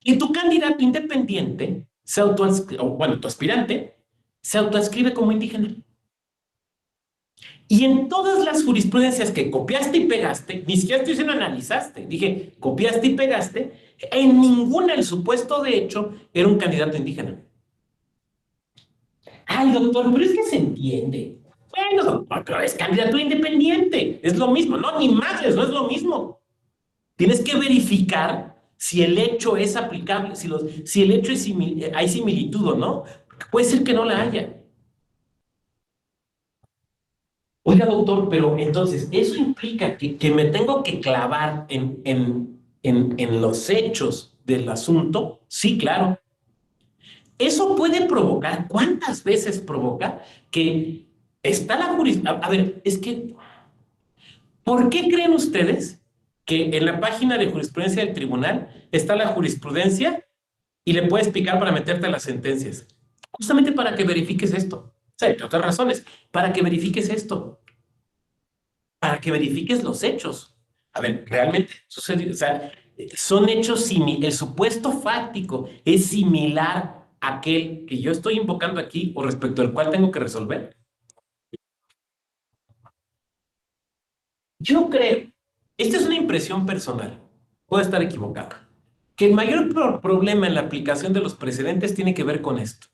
que tu candidato independiente, bueno, tu aspirante, se autoadscribe como indígena. Y en todas las jurisprudencias que copiaste y pegaste, ni siquiera estoy diciendo analizaste, dije copiaste y pegaste, en ninguna el supuesto de hecho era un candidato indígena. Ay, doctor, pero es que se entiende. Bueno, doctor, pero es candidato independiente, es lo mismo, no, ni madres, no es lo mismo. Tienes que verificar si el hecho es aplicable, si el hecho hay similitud o no, porque puede ser que no la haya. Oiga, doctor, pero entonces, ¿eso implica que me tengo que clavar en los hechos del asunto? Sí, claro. Eso puede provocar, ¿cuántas veces provoca que está la jurisprudencia? A ver, es que, ¿por qué creen ustedes que en la página de jurisprudencia del tribunal está la jurisprudencia y le puedes picar para meterte a las sentencias? Justamente para que verifiques esto. O sea, entre otras razones, para que verifiques esto. Para que verifiques los hechos. A ver, realmente sucedió, o sea, son hechos similares, el supuesto fáctico es similar a aquel que yo estoy invocando aquí o respecto al cual tengo que resolver. Yo creo, esta es una impresión personal, puedo estar equivocado, que el mayor problema en la aplicación de los precedentes tiene que ver con esto.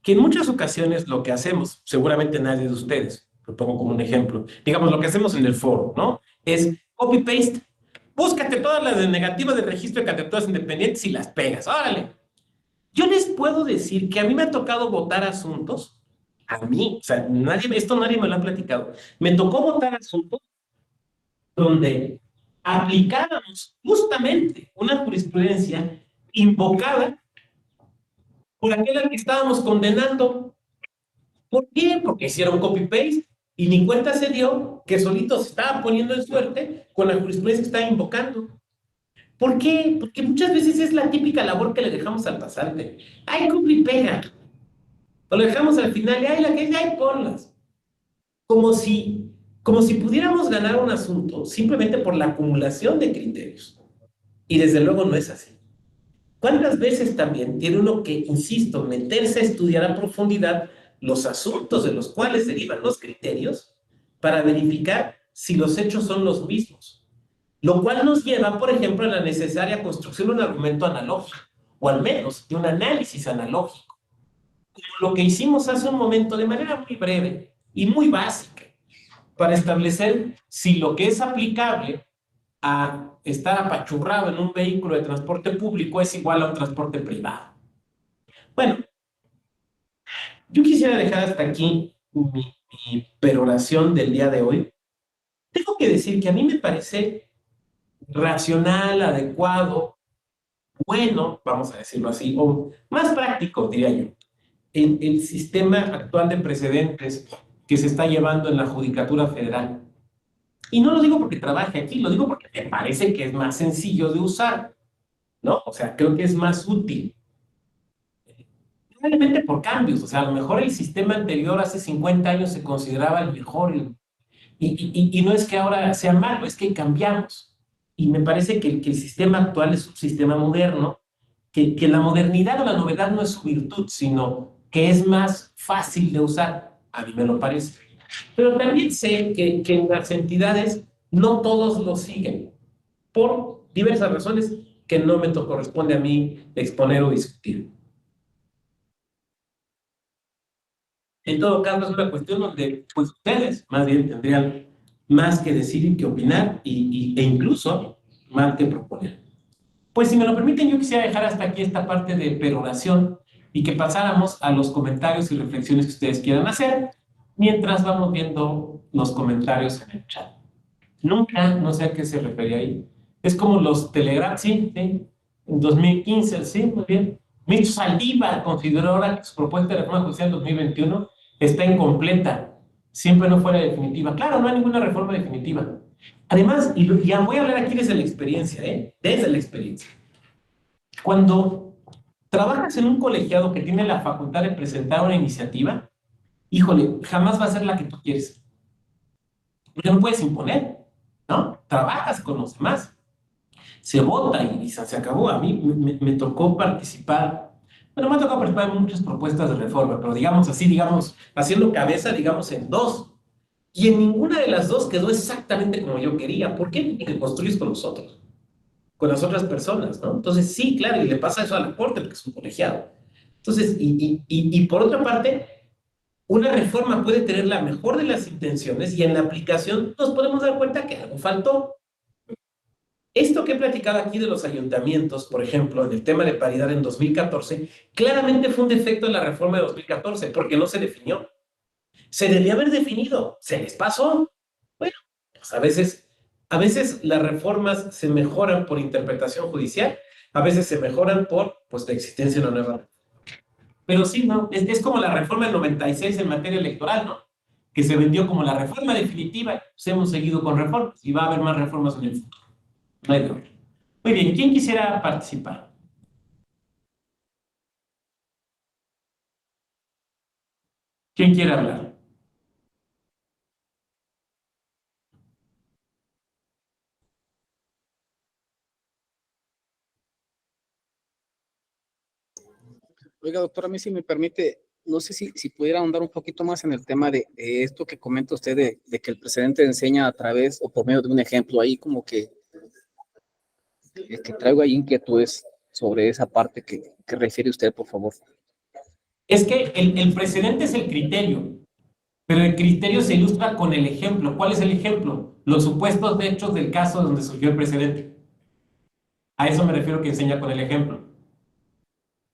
Que en muchas ocasiones lo que hacemos, seguramente nadie de ustedes, lo pongo como un ejemplo, digamos lo que hacemos en el foro, ¿no? Es copy-paste, búscate todas las negativas del registro de candidaturas independientes y las pegas, órale. Yo les puedo decir que a mí me ha tocado votar asuntos, a mí, o sea, esto nadie me lo ha platicado, me tocó votar asuntos donde aplicábamos justamente una jurisprudencia invocada por aquel al que estábamos condenando. ¿Por qué? Porque hicieron copy-paste y ni cuenta se dio que solito se estaba poniendo en suerte con la jurisprudencia que estaba invocando. ¿Por qué? Porque muchas veces es la típica labor que le dejamos al pasante. ¡Ay, copy y pega! O lo dejamos al final y ¡ay, la que ¡ay, ponlas! Como si pudiéramos ganar un asunto simplemente por la acumulación de criterios. Y desde luego no es así. ¿Cuántas veces también tiene uno que, insisto, meterse a estudiar a profundidad los asuntos de los cuales derivan los criterios para verificar si los hechos son los mismos? Lo cual nos lleva, por ejemplo, a la necesaria construcción de un argumento analógico, o al menos de un análisis analógico, como lo que hicimos hace un momento de manera muy breve y muy básica, para establecer si lo que es aplicable a estar apachurrado en un vehículo de transporte público es igual a un transporte privado. Bueno, yo quisiera dejar hasta aquí mi peroración del día de hoy. Tengo que decir que a mí me parece racional, adecuado, bueno, vamos a decirlo así, o más práctico, diría yo, el sistema actual de precedentes que se está llevando en la Judicatura Federal. Y no lo digo porque trabaje aquí, lo digo porque me parece que es más sencillo de usar, ¿no? O sea, creo que es más útil. Probablemente por cambios, o sea, a lo mejor el sistema anterior hace 50 años se consideraba el mejor y no es que ahora sea malo, es que cambiamos. Y me parece que el sistema actual es un sistema moderno, que la modernidad o la novedad no es su virtud, sino que es más fácil de usar, a mí me lo parece. Pero también sé que en las entidades no todos lo siguen, por diversas razones que no me corresponde a mí exponer o discutir. En todo caso, es una cuestión donde pues, ustedes más bien tendrían más que decir y que opinar e incluso más que proponer. Pues si me lo permiten, yo quisiera dejar hasta aquí esta parte de peroración y que pasáramos a los comentarios y reflexiones que ustedes quieran hacer mientras vamos viendo los comentarios en el chat. Nunca, no sé a qué se refería ahí. Es como los telegramas, sí, sí, en 2015, sí, muy bien. Ministro Saldívar consideró ahora que su propuesta de reforma judicial 2021 está incompleta, siempre no fuera definitiva. Claro, no hay ninguna reforma definitiva. Además, y ya voy a hablar aquí desde la experiencia, desde la experiencia. Cuando trabajas en un colegiado que tiene la facultad de presentar una iniciativa, híjole, jamás va a ser la que tú quieres. Porque no puedes imponer, ¿no? Trabajas con los demás. Se vota y se acabó. A mí me tocó participar, bueno, me ha tocado participar en muchas propuestas de reforma, pero digamos así, digamos, haciendo cabeza, digamos, en dos. Y en ninguna de las dos quedó exactamente como yo quería. ¿Por qué? Porque construyes con los otros, con las otras personas, ¿no? Entonces, sí, claro, y le pasa eso a la corte, porque es un colegiado. Entonces, y por otra parte, una reforma puede tener la mejor de las intenciones y en la aplicación nos podemos dar cuenta que algo faltó. Esto que he platicado aquí de los ayuntamientos, por ejemplo, en el tema de paridad en 2014, claramente fue un defecto de la reforma de 2014 porque no se definió. Se debía haber definido, se les pasó. Bueno, pues a veces las reformas se mejoran por interpretación judicial, a veces se mejoran por pues, la existencia de una nueva. Pero sí, ¿no? Es como la reforma del 96 en materia electoral, ¿no? Que se vendió como la reforma definitiva, pues hemos seguido con reformas y va a haber más reformas en el futuro. No hay de otra. Muy bien, ¿quién quisiera participar? ¿Quién quiere hablar? Oiga, doctor, a mí si me permite, no sé si pudiera ahondar un poquito más en el tema de esto que comenta usted de que el presidente enseña a través o por medio de un ejemplo ahí como que traigo ahí inquietudes sobre esa parte que refiere usted, por favor. Es que el precedente es el criterio, pero el criterio se ilustra con el ejemplo. ¿Cuál es el ejemplo? Los supuestos hechos del caso donde surgió el precedente. A eso me refiero que enseña con el ejemplo.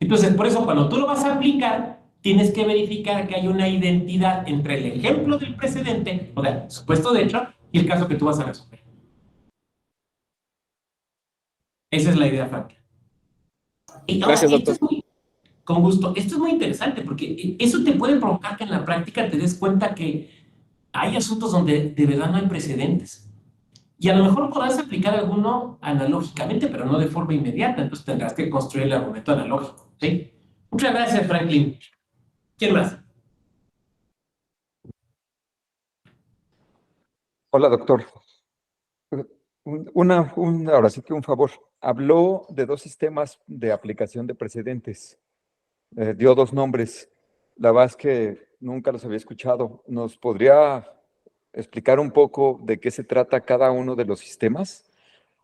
Entonces, por eso, cuando tú lo vas a aplicar, tienes que verificar que hay una identidad entre el ejemplo del precedente, o sea, supuesto de hecho, y el caso que tú vas a resolver. Esa es la idea, Frank. Y ahora, Gracias, doctor. con gusto, esto es muy interesante porque eso te puede provocar que en la práctica te des cuenta que hay asuntos donde de verdad no hay precedentes. Y a lo mejor podrás aplicar alguno analógicamente, pero no de forma inmediata. Entonces tendrás que construir el argumento analógico. ¿Sí? Muchas gracias, Franklin. ¿Quién más? Hola, doctor. Ahora sí que un favor. Habló de dos sistemas de aplicación de precedentes. Dio dos nombres. La verdad es que nunca los había escuchado. ¿Nos podría explicar un poco de qué se trata cada uno de los sistemas?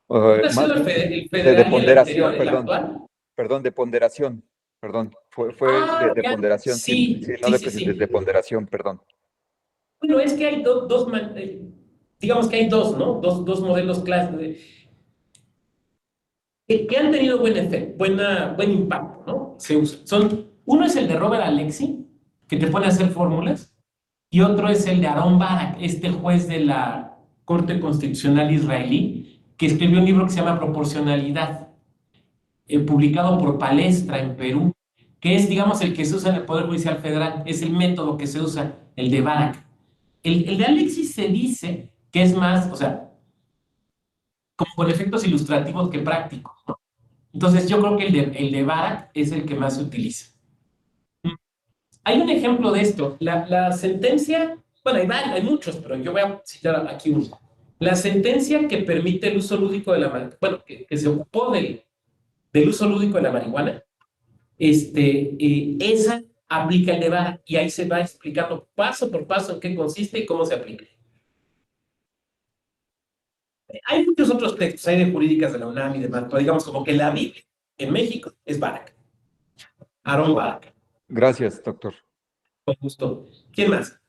¿Cuál ha Más sido el bien federal y el ponderación, anterior, el actual? perdón, de ponderación, perdón. Fue Ah, de ya. ponderación, sí, Sí, sí, no sí, de sí, precedentes, sí. de ponderación, perdón. Bueno, es que hay digamos que hay dos, ¿no? Dos modelos clásicos que han tenido buen efecto, buen impacto, ¿no? Se usan. Uno es el de Robert Alexi, que te pone a hacer fórmulas, y otro es el de Aaron Barak, este juez de la Corte Constitucional israelí, que escribió un libro que se llama Proporcionalidad, publicado por Palestra en Perú, que es, digamos, el que se usa en el Poder Judicial Federal, es el método que se usa, el de Barak. El de Alexis se dice que es más, o sea, como con efectos ilustrativos que prácticos, ¿no? Entonces yo creo que el de Barak es el que más se utiliza. Hay un ejemplo de esto. La sentencia, bueno, hay muchos, pero yo voy a citar aquí uno. La sentencia que permite el uso lúdico de la marihuana, bueno, que se ocupó del uso lúdico de la marihuana, esa aplica el de Barak y ahí se va explicando paso por paso en qué consiste y cómo se aplica. Hay muchos otros textos, hay de jurídicas de la UNAM y demás, pero digamos como que la Biblia en México es Barak. Aaron Barak. Gracias, doctor. Con gusto. ¿Quién más?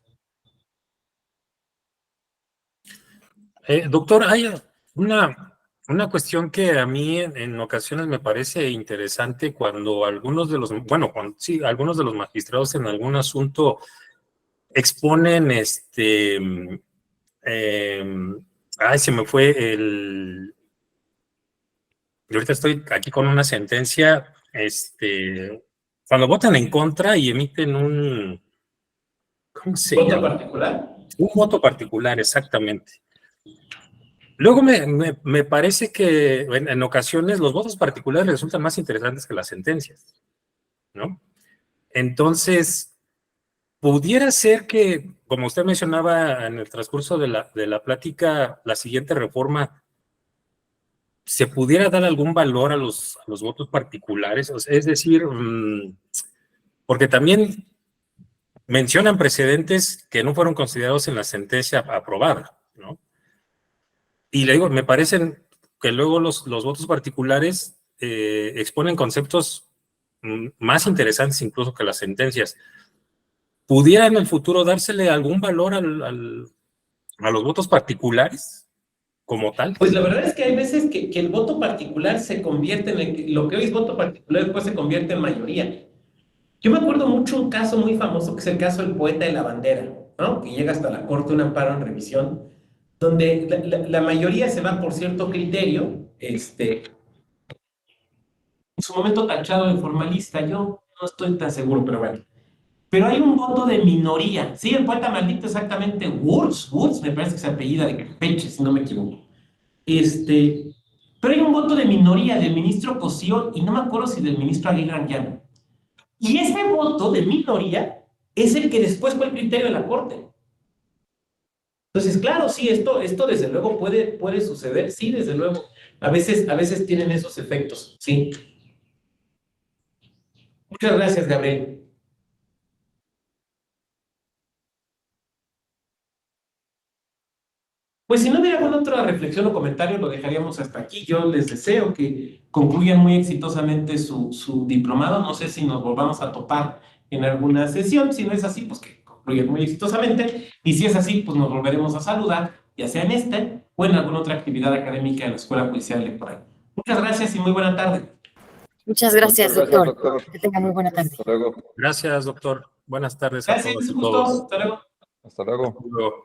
Doctor, hay una Una cuestión que a mí en ocasiones me parece interesante cuando algunos de los, bueno, sí, algunos de los magistrados en algún asunto exponen se me fue y ahorita estoy aquí con una sentencia, cuando votan en contra y emiten ¿cómo se ¿Voto llama? particular? Un voto particular, exactamente. Luego me parece que en ocasiones los votos particulares resultan más interesantes que las sentencias, ¿no? Entonces, pudiera ser que, como usted mencionaba en el transcurso de la plática, la siguiente reforma, se pudiera dar algún valor a los votos particulares, o sea, es decir, porque también mencionan precedentes que no fueron considerados en la sentencia aprobada, ¿no? Y le digo, me parecen que luego los votos particulares exponen conceptos más interesantes incluso que las sentencias. ¿Pudiera en el futuro dársele algún valor a los votos particulares como tal? Pues la verdad es que hay veces que el voto particular se convierte lo que hoy es voto particular después se convierte en mayoría. Yo me acuerdo mucho un caso muy famoso que es el caso del poeta de la bandera, ¿no? Que llega hasta la corte un amparo en revisión, donde la mayoría se va por cierto criterio, en su momento tachado de formalista, yo no estoy tan seguro, pero bueno. Pero hay un voto de minoría. Sí, el poeta maldito exactamente, Wurz, me parece que se apellida de Campeche, si no me equivoco. Pero hay un voto de minoría del ministro Cosío y no me acuerdo si del ministro Aguirre Anguiano. Y ese voto de minoría es el que después fue el criterio de la Corte. Entonces, claro, sí, esto desde luego puede suceder, sí, desde luego. A veces tienen esos efectos, sí. Muchas gracias, Gabriel. Pues si no hubiera alguna otra reflexión o comentario, lo dejaríamos hasta aquí. Yo les deseo que concluyan muy exitosamente su diplomado. No sé si nos volvamos a topar en alguna sesión. Si no es así, pues que concluyan muy exitosamente. Y si es así, pues nos volveremos a saludar, ya sea en o en alguna otra actividad académica de la Escuela Judicial Electoral. Muchas gracias y muy buena tarde. Muchas gracias, Muchas gracias, doctor. doctor. Que tenga muy buena tarde. Hasta luego. Gracias, doctor. Buenas tardes a Gracias, todos y un gusto. todos. Hasta luego. Hasta luego. Hasta luego.